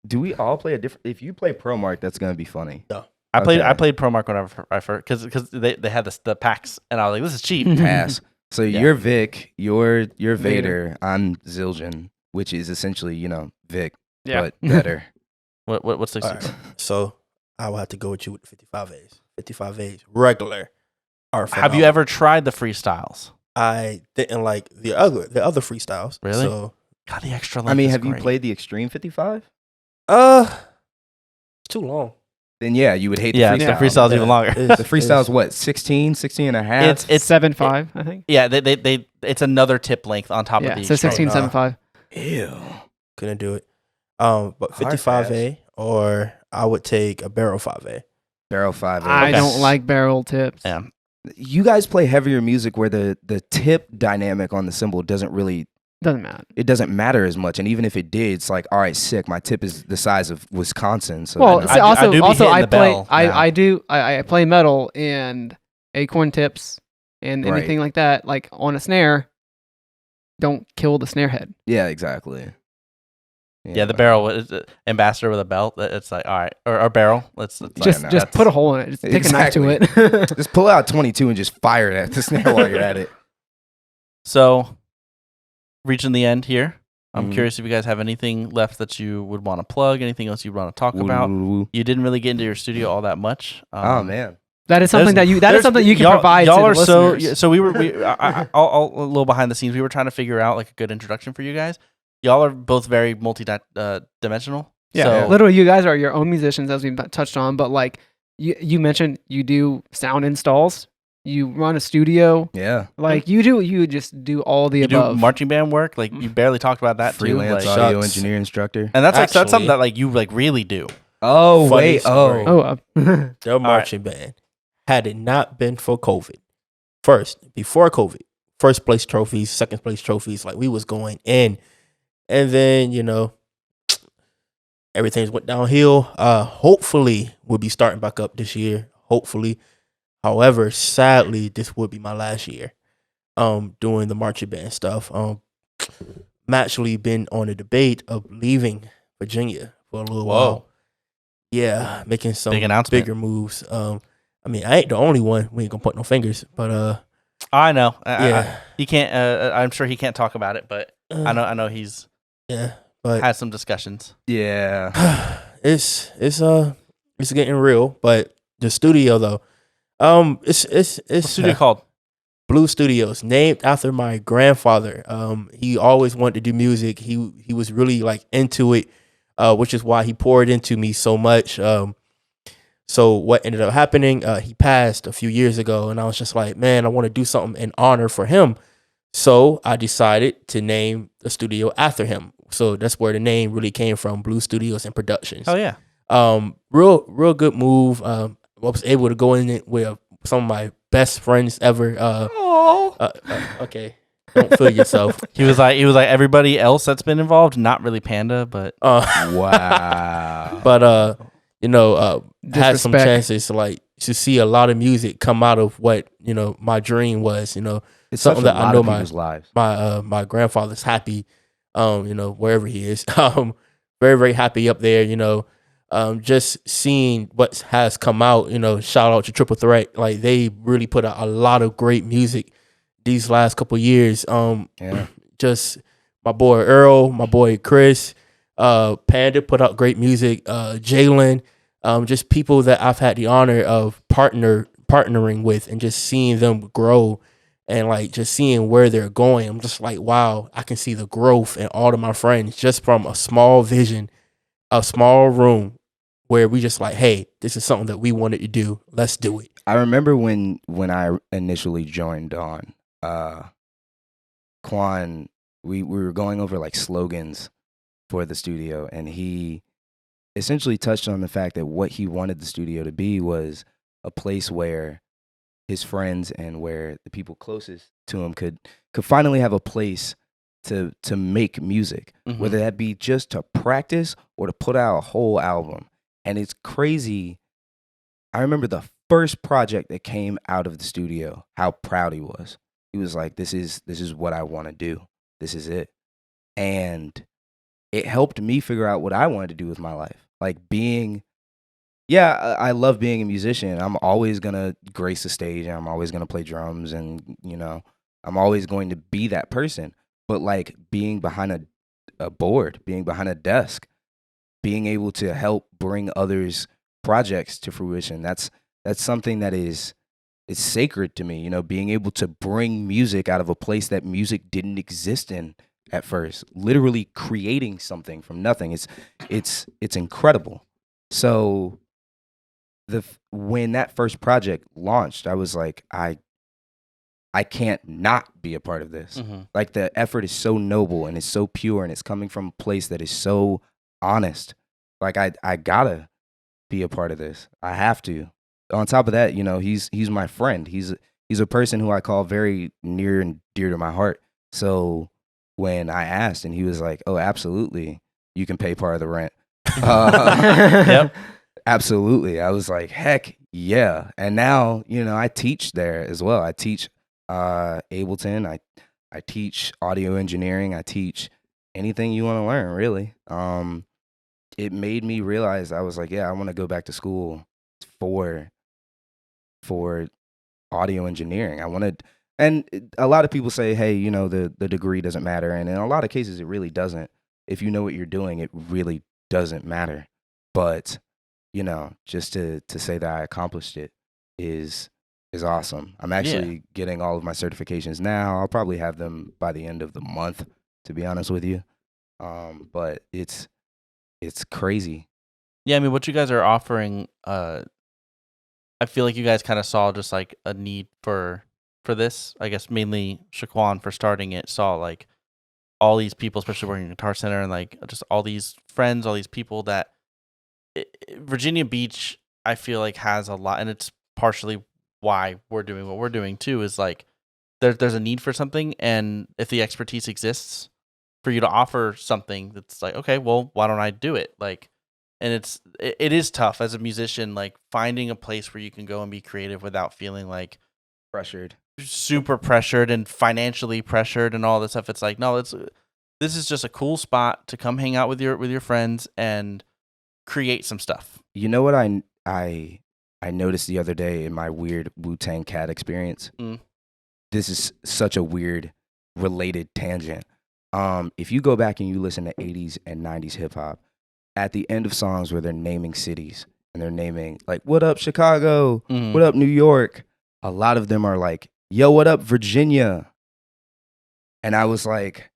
Do we all play a different? If you play ProMark, that's gonna be funny. I played Okay. ProMark whenever I first because they had the packs and I was like, this is cheap. Pass. So Yeah. you're Vic, you're Vader. I'm Zildjian, which is essentially Vic, but better. What's the All right. So I will have to go with you with the 55As. 55As regular are Have you phenomenal. ever tried the freezestyles? I didn't like the other freestyles. Really? So God, the extra length I mean, is have you great. played the Extreme 55? it's too long. Then yeah, you would hate Yeah, the the freestyle. freestyle's even longer. It's- The freestyle's what, 16 and a half? It's 7.5, I think. yeah, they it's another tip length on top Yeah, of the so extreme. 16, 7.5. Ew. couldn't do it. But Hard 55A or I would take a barrel 5A. Barrel 5. I Okay. don't like barrel tips. Yeah. You guys play heavier music where the tip dynamic on the cymbal doesn't matter as much. And even if it did, it's like, all right, sick. My tip is the size of Wisconsin. So Well, I know. see, I do be hitting I the play. bell I play metal and acorn tips and Right. anything like that. Like on a snare, don't kill the snare head. Yeah, exactly. Yeah, the barrel is ambassador with a belt. It's like all right, or barrel. Let's Just put a hole in it. Just take a knife to it. Just pull out 22 and just fire it at the snare while you're at it. So, reaching the end here. I'm Mhm. curious if you guys have anything left that you would want to plug. Anything else you want to talk Woo, about? woo, woo. You didn't really get into your studio all that much. Oh man. That is something that you can y'all, provide Y'all to are the listeners. so we were I'll a little behind the scenes. We were trying to figure out like a good introduction for you guys. Y'all are both very dimensional. Yeah. So, Literally, you guys are your own musicians, as we've touched on. But like you mentioned, you do sound installs. You run a studio. Yeah. Like you just do all the you above. do marching band work. Like you barely talked about that Freelance too. Like, audio Shucks. engineer instructor. and that's Actually- something that like you like really do. Oh Funny wait. story. Oh. Their marching band. Had it not been for COVID, before COVID, first place trophies, second place trophies, like we was going in. And then, everything's went downhill. Hopefully we'll be starting back up this year. Hopefully. However, sadly, this would be my last year doing the marching band stuff. I'm actually been on a debate of leaving Virginia for a little while. Yeah, making some Big announcement. bigger moves. I mean, I ain't the only one. We ain't gonna point no fingers, but I know. yeah, He can't. I'm sure he can't talk about it, but I know he's yeah. But had some discussions. Yeah. it's getting real. But the studio though, it's What's studio called? Blue Studios, named after my grandfather. He always wanted to do music. He was really like into it, which is why he poured into me so much. So what ended up happening? He passed a few years ago, and I was just like, man, I want to do something in honor for him. So I decided to name the studio after him. So that's where the name really came from, Blue Studios and Productions. Oh yeah. Real good move. I was able to go in it with some of my best friends ever. Okay, don't feel yourself. He was like everybody else that's been involved. Not really Panda, but Wow. But had some Disrespect. chances to see a lot of music come out of what my dream was. It's something such a that I lot know of people's lives. my grandfather's happy. Wherever he is, very very happy up there. Just seeing what has come out. Shout out to Triple Threat. Like they really put out a lot of great music these last couple years. Yeah. Just my boy Earl, my boy Chris, Panda put out great music. Jalen, just people that I've had the honor of partnering with, and just seeing them grow, and like just seeing where they're going. I'm just like, wow, I can see the growth in all of my friends just from a small vision, a small room where we just like, hey, this is something that we wanted to do. Let's do it. I remember when I initially joined on Quan, we were going over like slogans for the studio, and he essentially touched on the fact that what he wanted the studio to be was a place where his friends and where the people closest to him could finally have a place to make music, whether that be just to practice or to put out a whole album. And it's crazy. I remember the first project that came out of the studio, how proud he was. He was like, this is what I want to do. This is it. And it helped me figure out what I wanted to do with my life. Like I love being a musician. I'm always going to grace the stage, and I'm always going to play drums, and, you know, I'm always going to be that person. But like being behind a board, being behind a desk, being able to help bring others' projects to fruition, that's something that is sacred to me. You know, being able to bring music out of a place that music didn't exist in at first, literally creating something from nothing. It's incredible. So when that first project launched, I was like, I can't not be a part of this. Like, the effort is so noble and it's so pure, and it's coming from a place that is so honest. Like, I gotta be a part of this. I have to. On top of that, you know, he's my friend. He's a person who I call very near and dear to my heart. So when I asked, and he was like, "Oh, absolutely, you can pay part of the rent." Yep. Absolutely. I was like, heck yeah. And now, you know, I teach there as well. I teach Ableton. I teach audio engineering. I teach anything you want to learn, really. It made me realize, I was like, yeah, I want to go back to school for audio engineering. And a lot of people say, hey, you know, the degree doesn't matter. And in a lot of cases, it really doesn't. If you know what you're doing, it really doesn't matter. But, you know, just to say that I accomplished it is awesome. I'm actually getting all of my certifications now. I'll probably have them by the end of the month, to be honest with you. But it's crazy. Yeah, I mean, what you guys are offering, I feel like you guys kind of saw just like a need for this. I guess mainly Shaquan, for starting it, saw like all these people, especially working in Guitar Center, and like just all these friends, all these people that Virginia Beach, I feel like, has a lot, and it's partially why we're doing what we're doing too, is like there's a need for something, and if the expertise exists for you to offer something, that's like, okay, well, why don't I do it? Like, and it is tough as a musician, like finding a place where you can go and be creative without feeling like super pressured and financially pressured and all this stuff. It's like, no, this is just a cool spot to come hang out with your friends and create some stuff. You know what I noticed the other day in my weird Wu-Tang Cat experience? This is such a weird related tangent. If you go back and you listen to 80s and 90s hip hop, at the end of songs where they're naming cities and they're naming like, what up Chicago, what up New York, a lot of them are like, yo, what up Virginia? And I was like,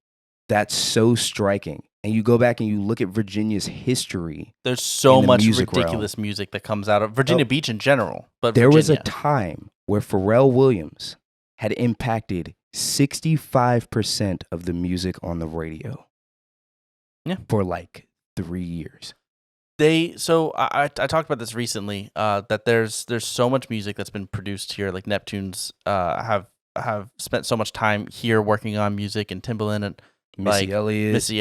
that's so striking. And you go back and you look at Virginia's history. There's so much ridiculous music that comes out of Virginia Beach in general. But there was a time where Pharrell Williams had impacted 65% of the music on the radio. Yeah. For like 3 years. So I talked about this recently, that there's so much music that's been produced here. Like Neptunes have spent so much time here working on music, and Timbaland and Missy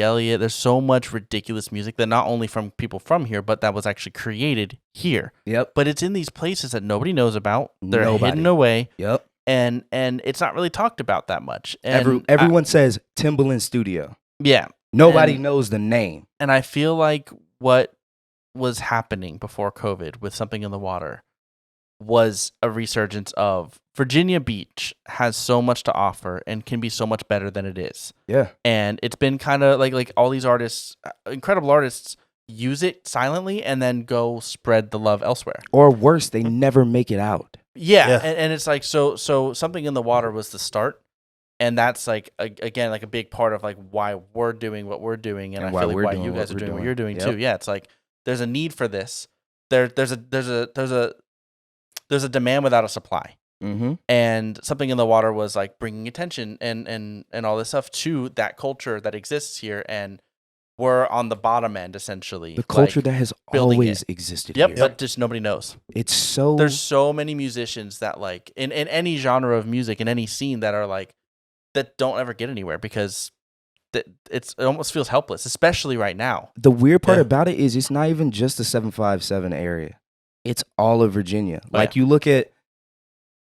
Elliott. There's so much ridiculous music that not only from people from here, but that was actually created here. Yep. But it's in these places that nobody knows about. They're hidden away. Yep. And it's not really talked about that much. And everyone says Timbaland Studio. Yeah. Nobody knows the name. And I feel like what was happening before COVID with Something in the Water was a resurgence of Virginia Beach has so much to offer and can be so much better than it is. Yeah. And it's been kind of like all these artists, incredible artists, use it silently and then go spread the love elsewhere. Or worse, they never make it out. Yeah, Yeah. And it's like so something in the water was the start, and that's like again like a big part of like why we're doing what we're doing, and I why feel like we're why doing you what guys are we're doing what doing. you're doing Yep. too. Yeah, it's like there's a need for this. There's a demand without a supply. Mm-hmm. And something in the water was like bringing attention and all this stuff to that culture that exists here, and we're on the bottom end essentially. The culture like, that has building always it. existed Yep, here. but just nobody knows. It's so There's so many musicians that like in any genre of music, in any scene, that are like that don't ever get anywhere because it almost feels helpless, especially right now. the weird part Yeah. about it is it's not even just the 757 area. It's all of Virginia. Oh, Like you look at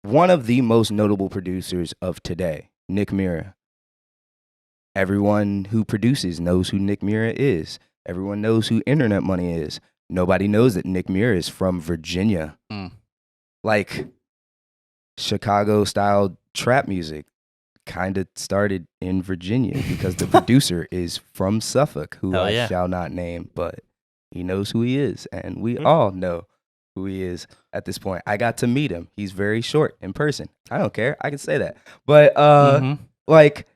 one of the most notable producers of today, Nick Mira. Everyone who produces knows who Nick Mira is. Everyone knows who Internet Money is. Nobody knows that Nick Mira is from Virginia. Mm. Like Chicago-style trap music kind of started in Virginia because the producer is from Suffolk, who Hell I yeah. shall not name, but he knows who he is, and we all know who he is at this point. I got to meet him. He's very short in person. I don't care. I can say that. But Mhm. like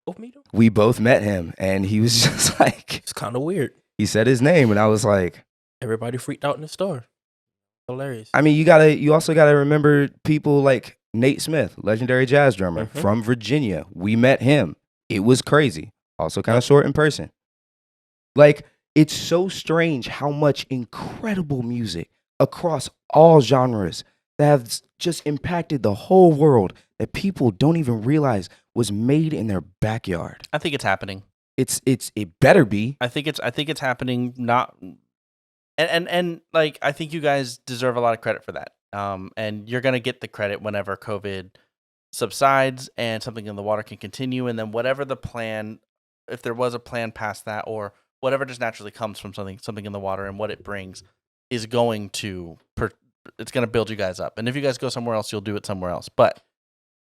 Both meet him? we both met him, and he was just like, It's kind of weird. he said his name, and I was like, Everybody freaked out in the store. Hilarious. I mean, you also gotta remember people like Nate Smith, legendary jazz drummer Mhm. from Virginia. We met him. It was crazy. Also kind of short in person. Like, it's so strange how much incredible music across all genres that have just impacted the whole world that people don't even realize was made in their backyard. I think it's happening. It better be. I think it's happening. Not and like I think you guys deserve a lot of credit for that. And you're gonna get the credit whenever COVID subsides and something in the water can continue, and then whatever the plan, if there was a plan past that, or whatever just naturally comes from something in the water and what it brings, is going to it's gonna build you guys up. And if you guys go somewhere else, you'll do it somewhere else. But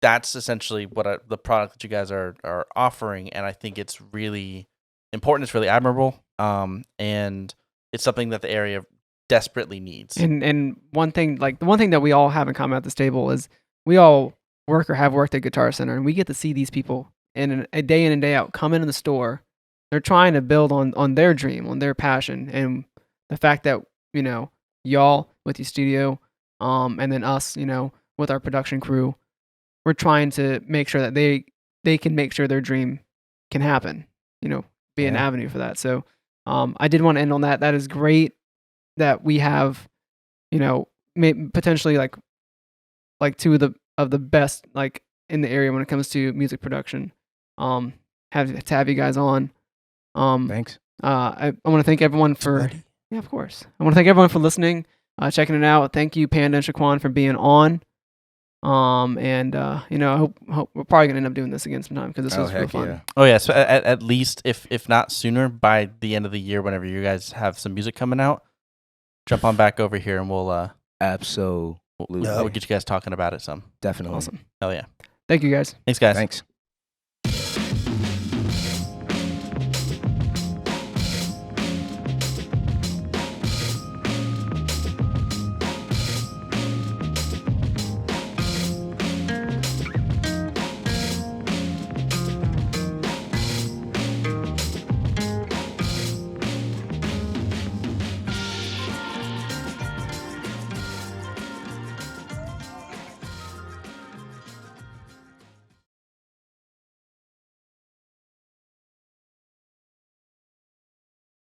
that's essentially what the product that you guys are offering, and I think it's really important. It's really admirable, and it's something that the area desperately needs. And one thing, like the one thing that we all have in common at this table is we all work or have worked at Guitar Center, and we get to see these people a day in and day out come into the store. They're trying to build on their dream, on their passion, and the fact that y'all with your studio, and then us, with our production crew, we're trying to make sure that they can make sure their dream can happen. Be an Yeah. avenue for that. So I did want to end on that. That is great that we have, potentially like two of the best like in the area when it comes to music production. Have you guys on. Thanks. I want to thank everyone for Buddy. yeah, of course. I want to thank everyone for listening, checking it out. Thank you, Panda and Shaquan, for being on. I hope we're probably gonna end up doing this again sometime because this was real heck fun. yeah. Oh yeah, so at least if not sooner, by the end of the year, whenever you guys have some music coming out, jump on back over here and we'll Absolutely. Yeah. get you guys talking about it some. Definitely. Awesome. Hell yeah. Thank you guys. Thanks guys. Thanks.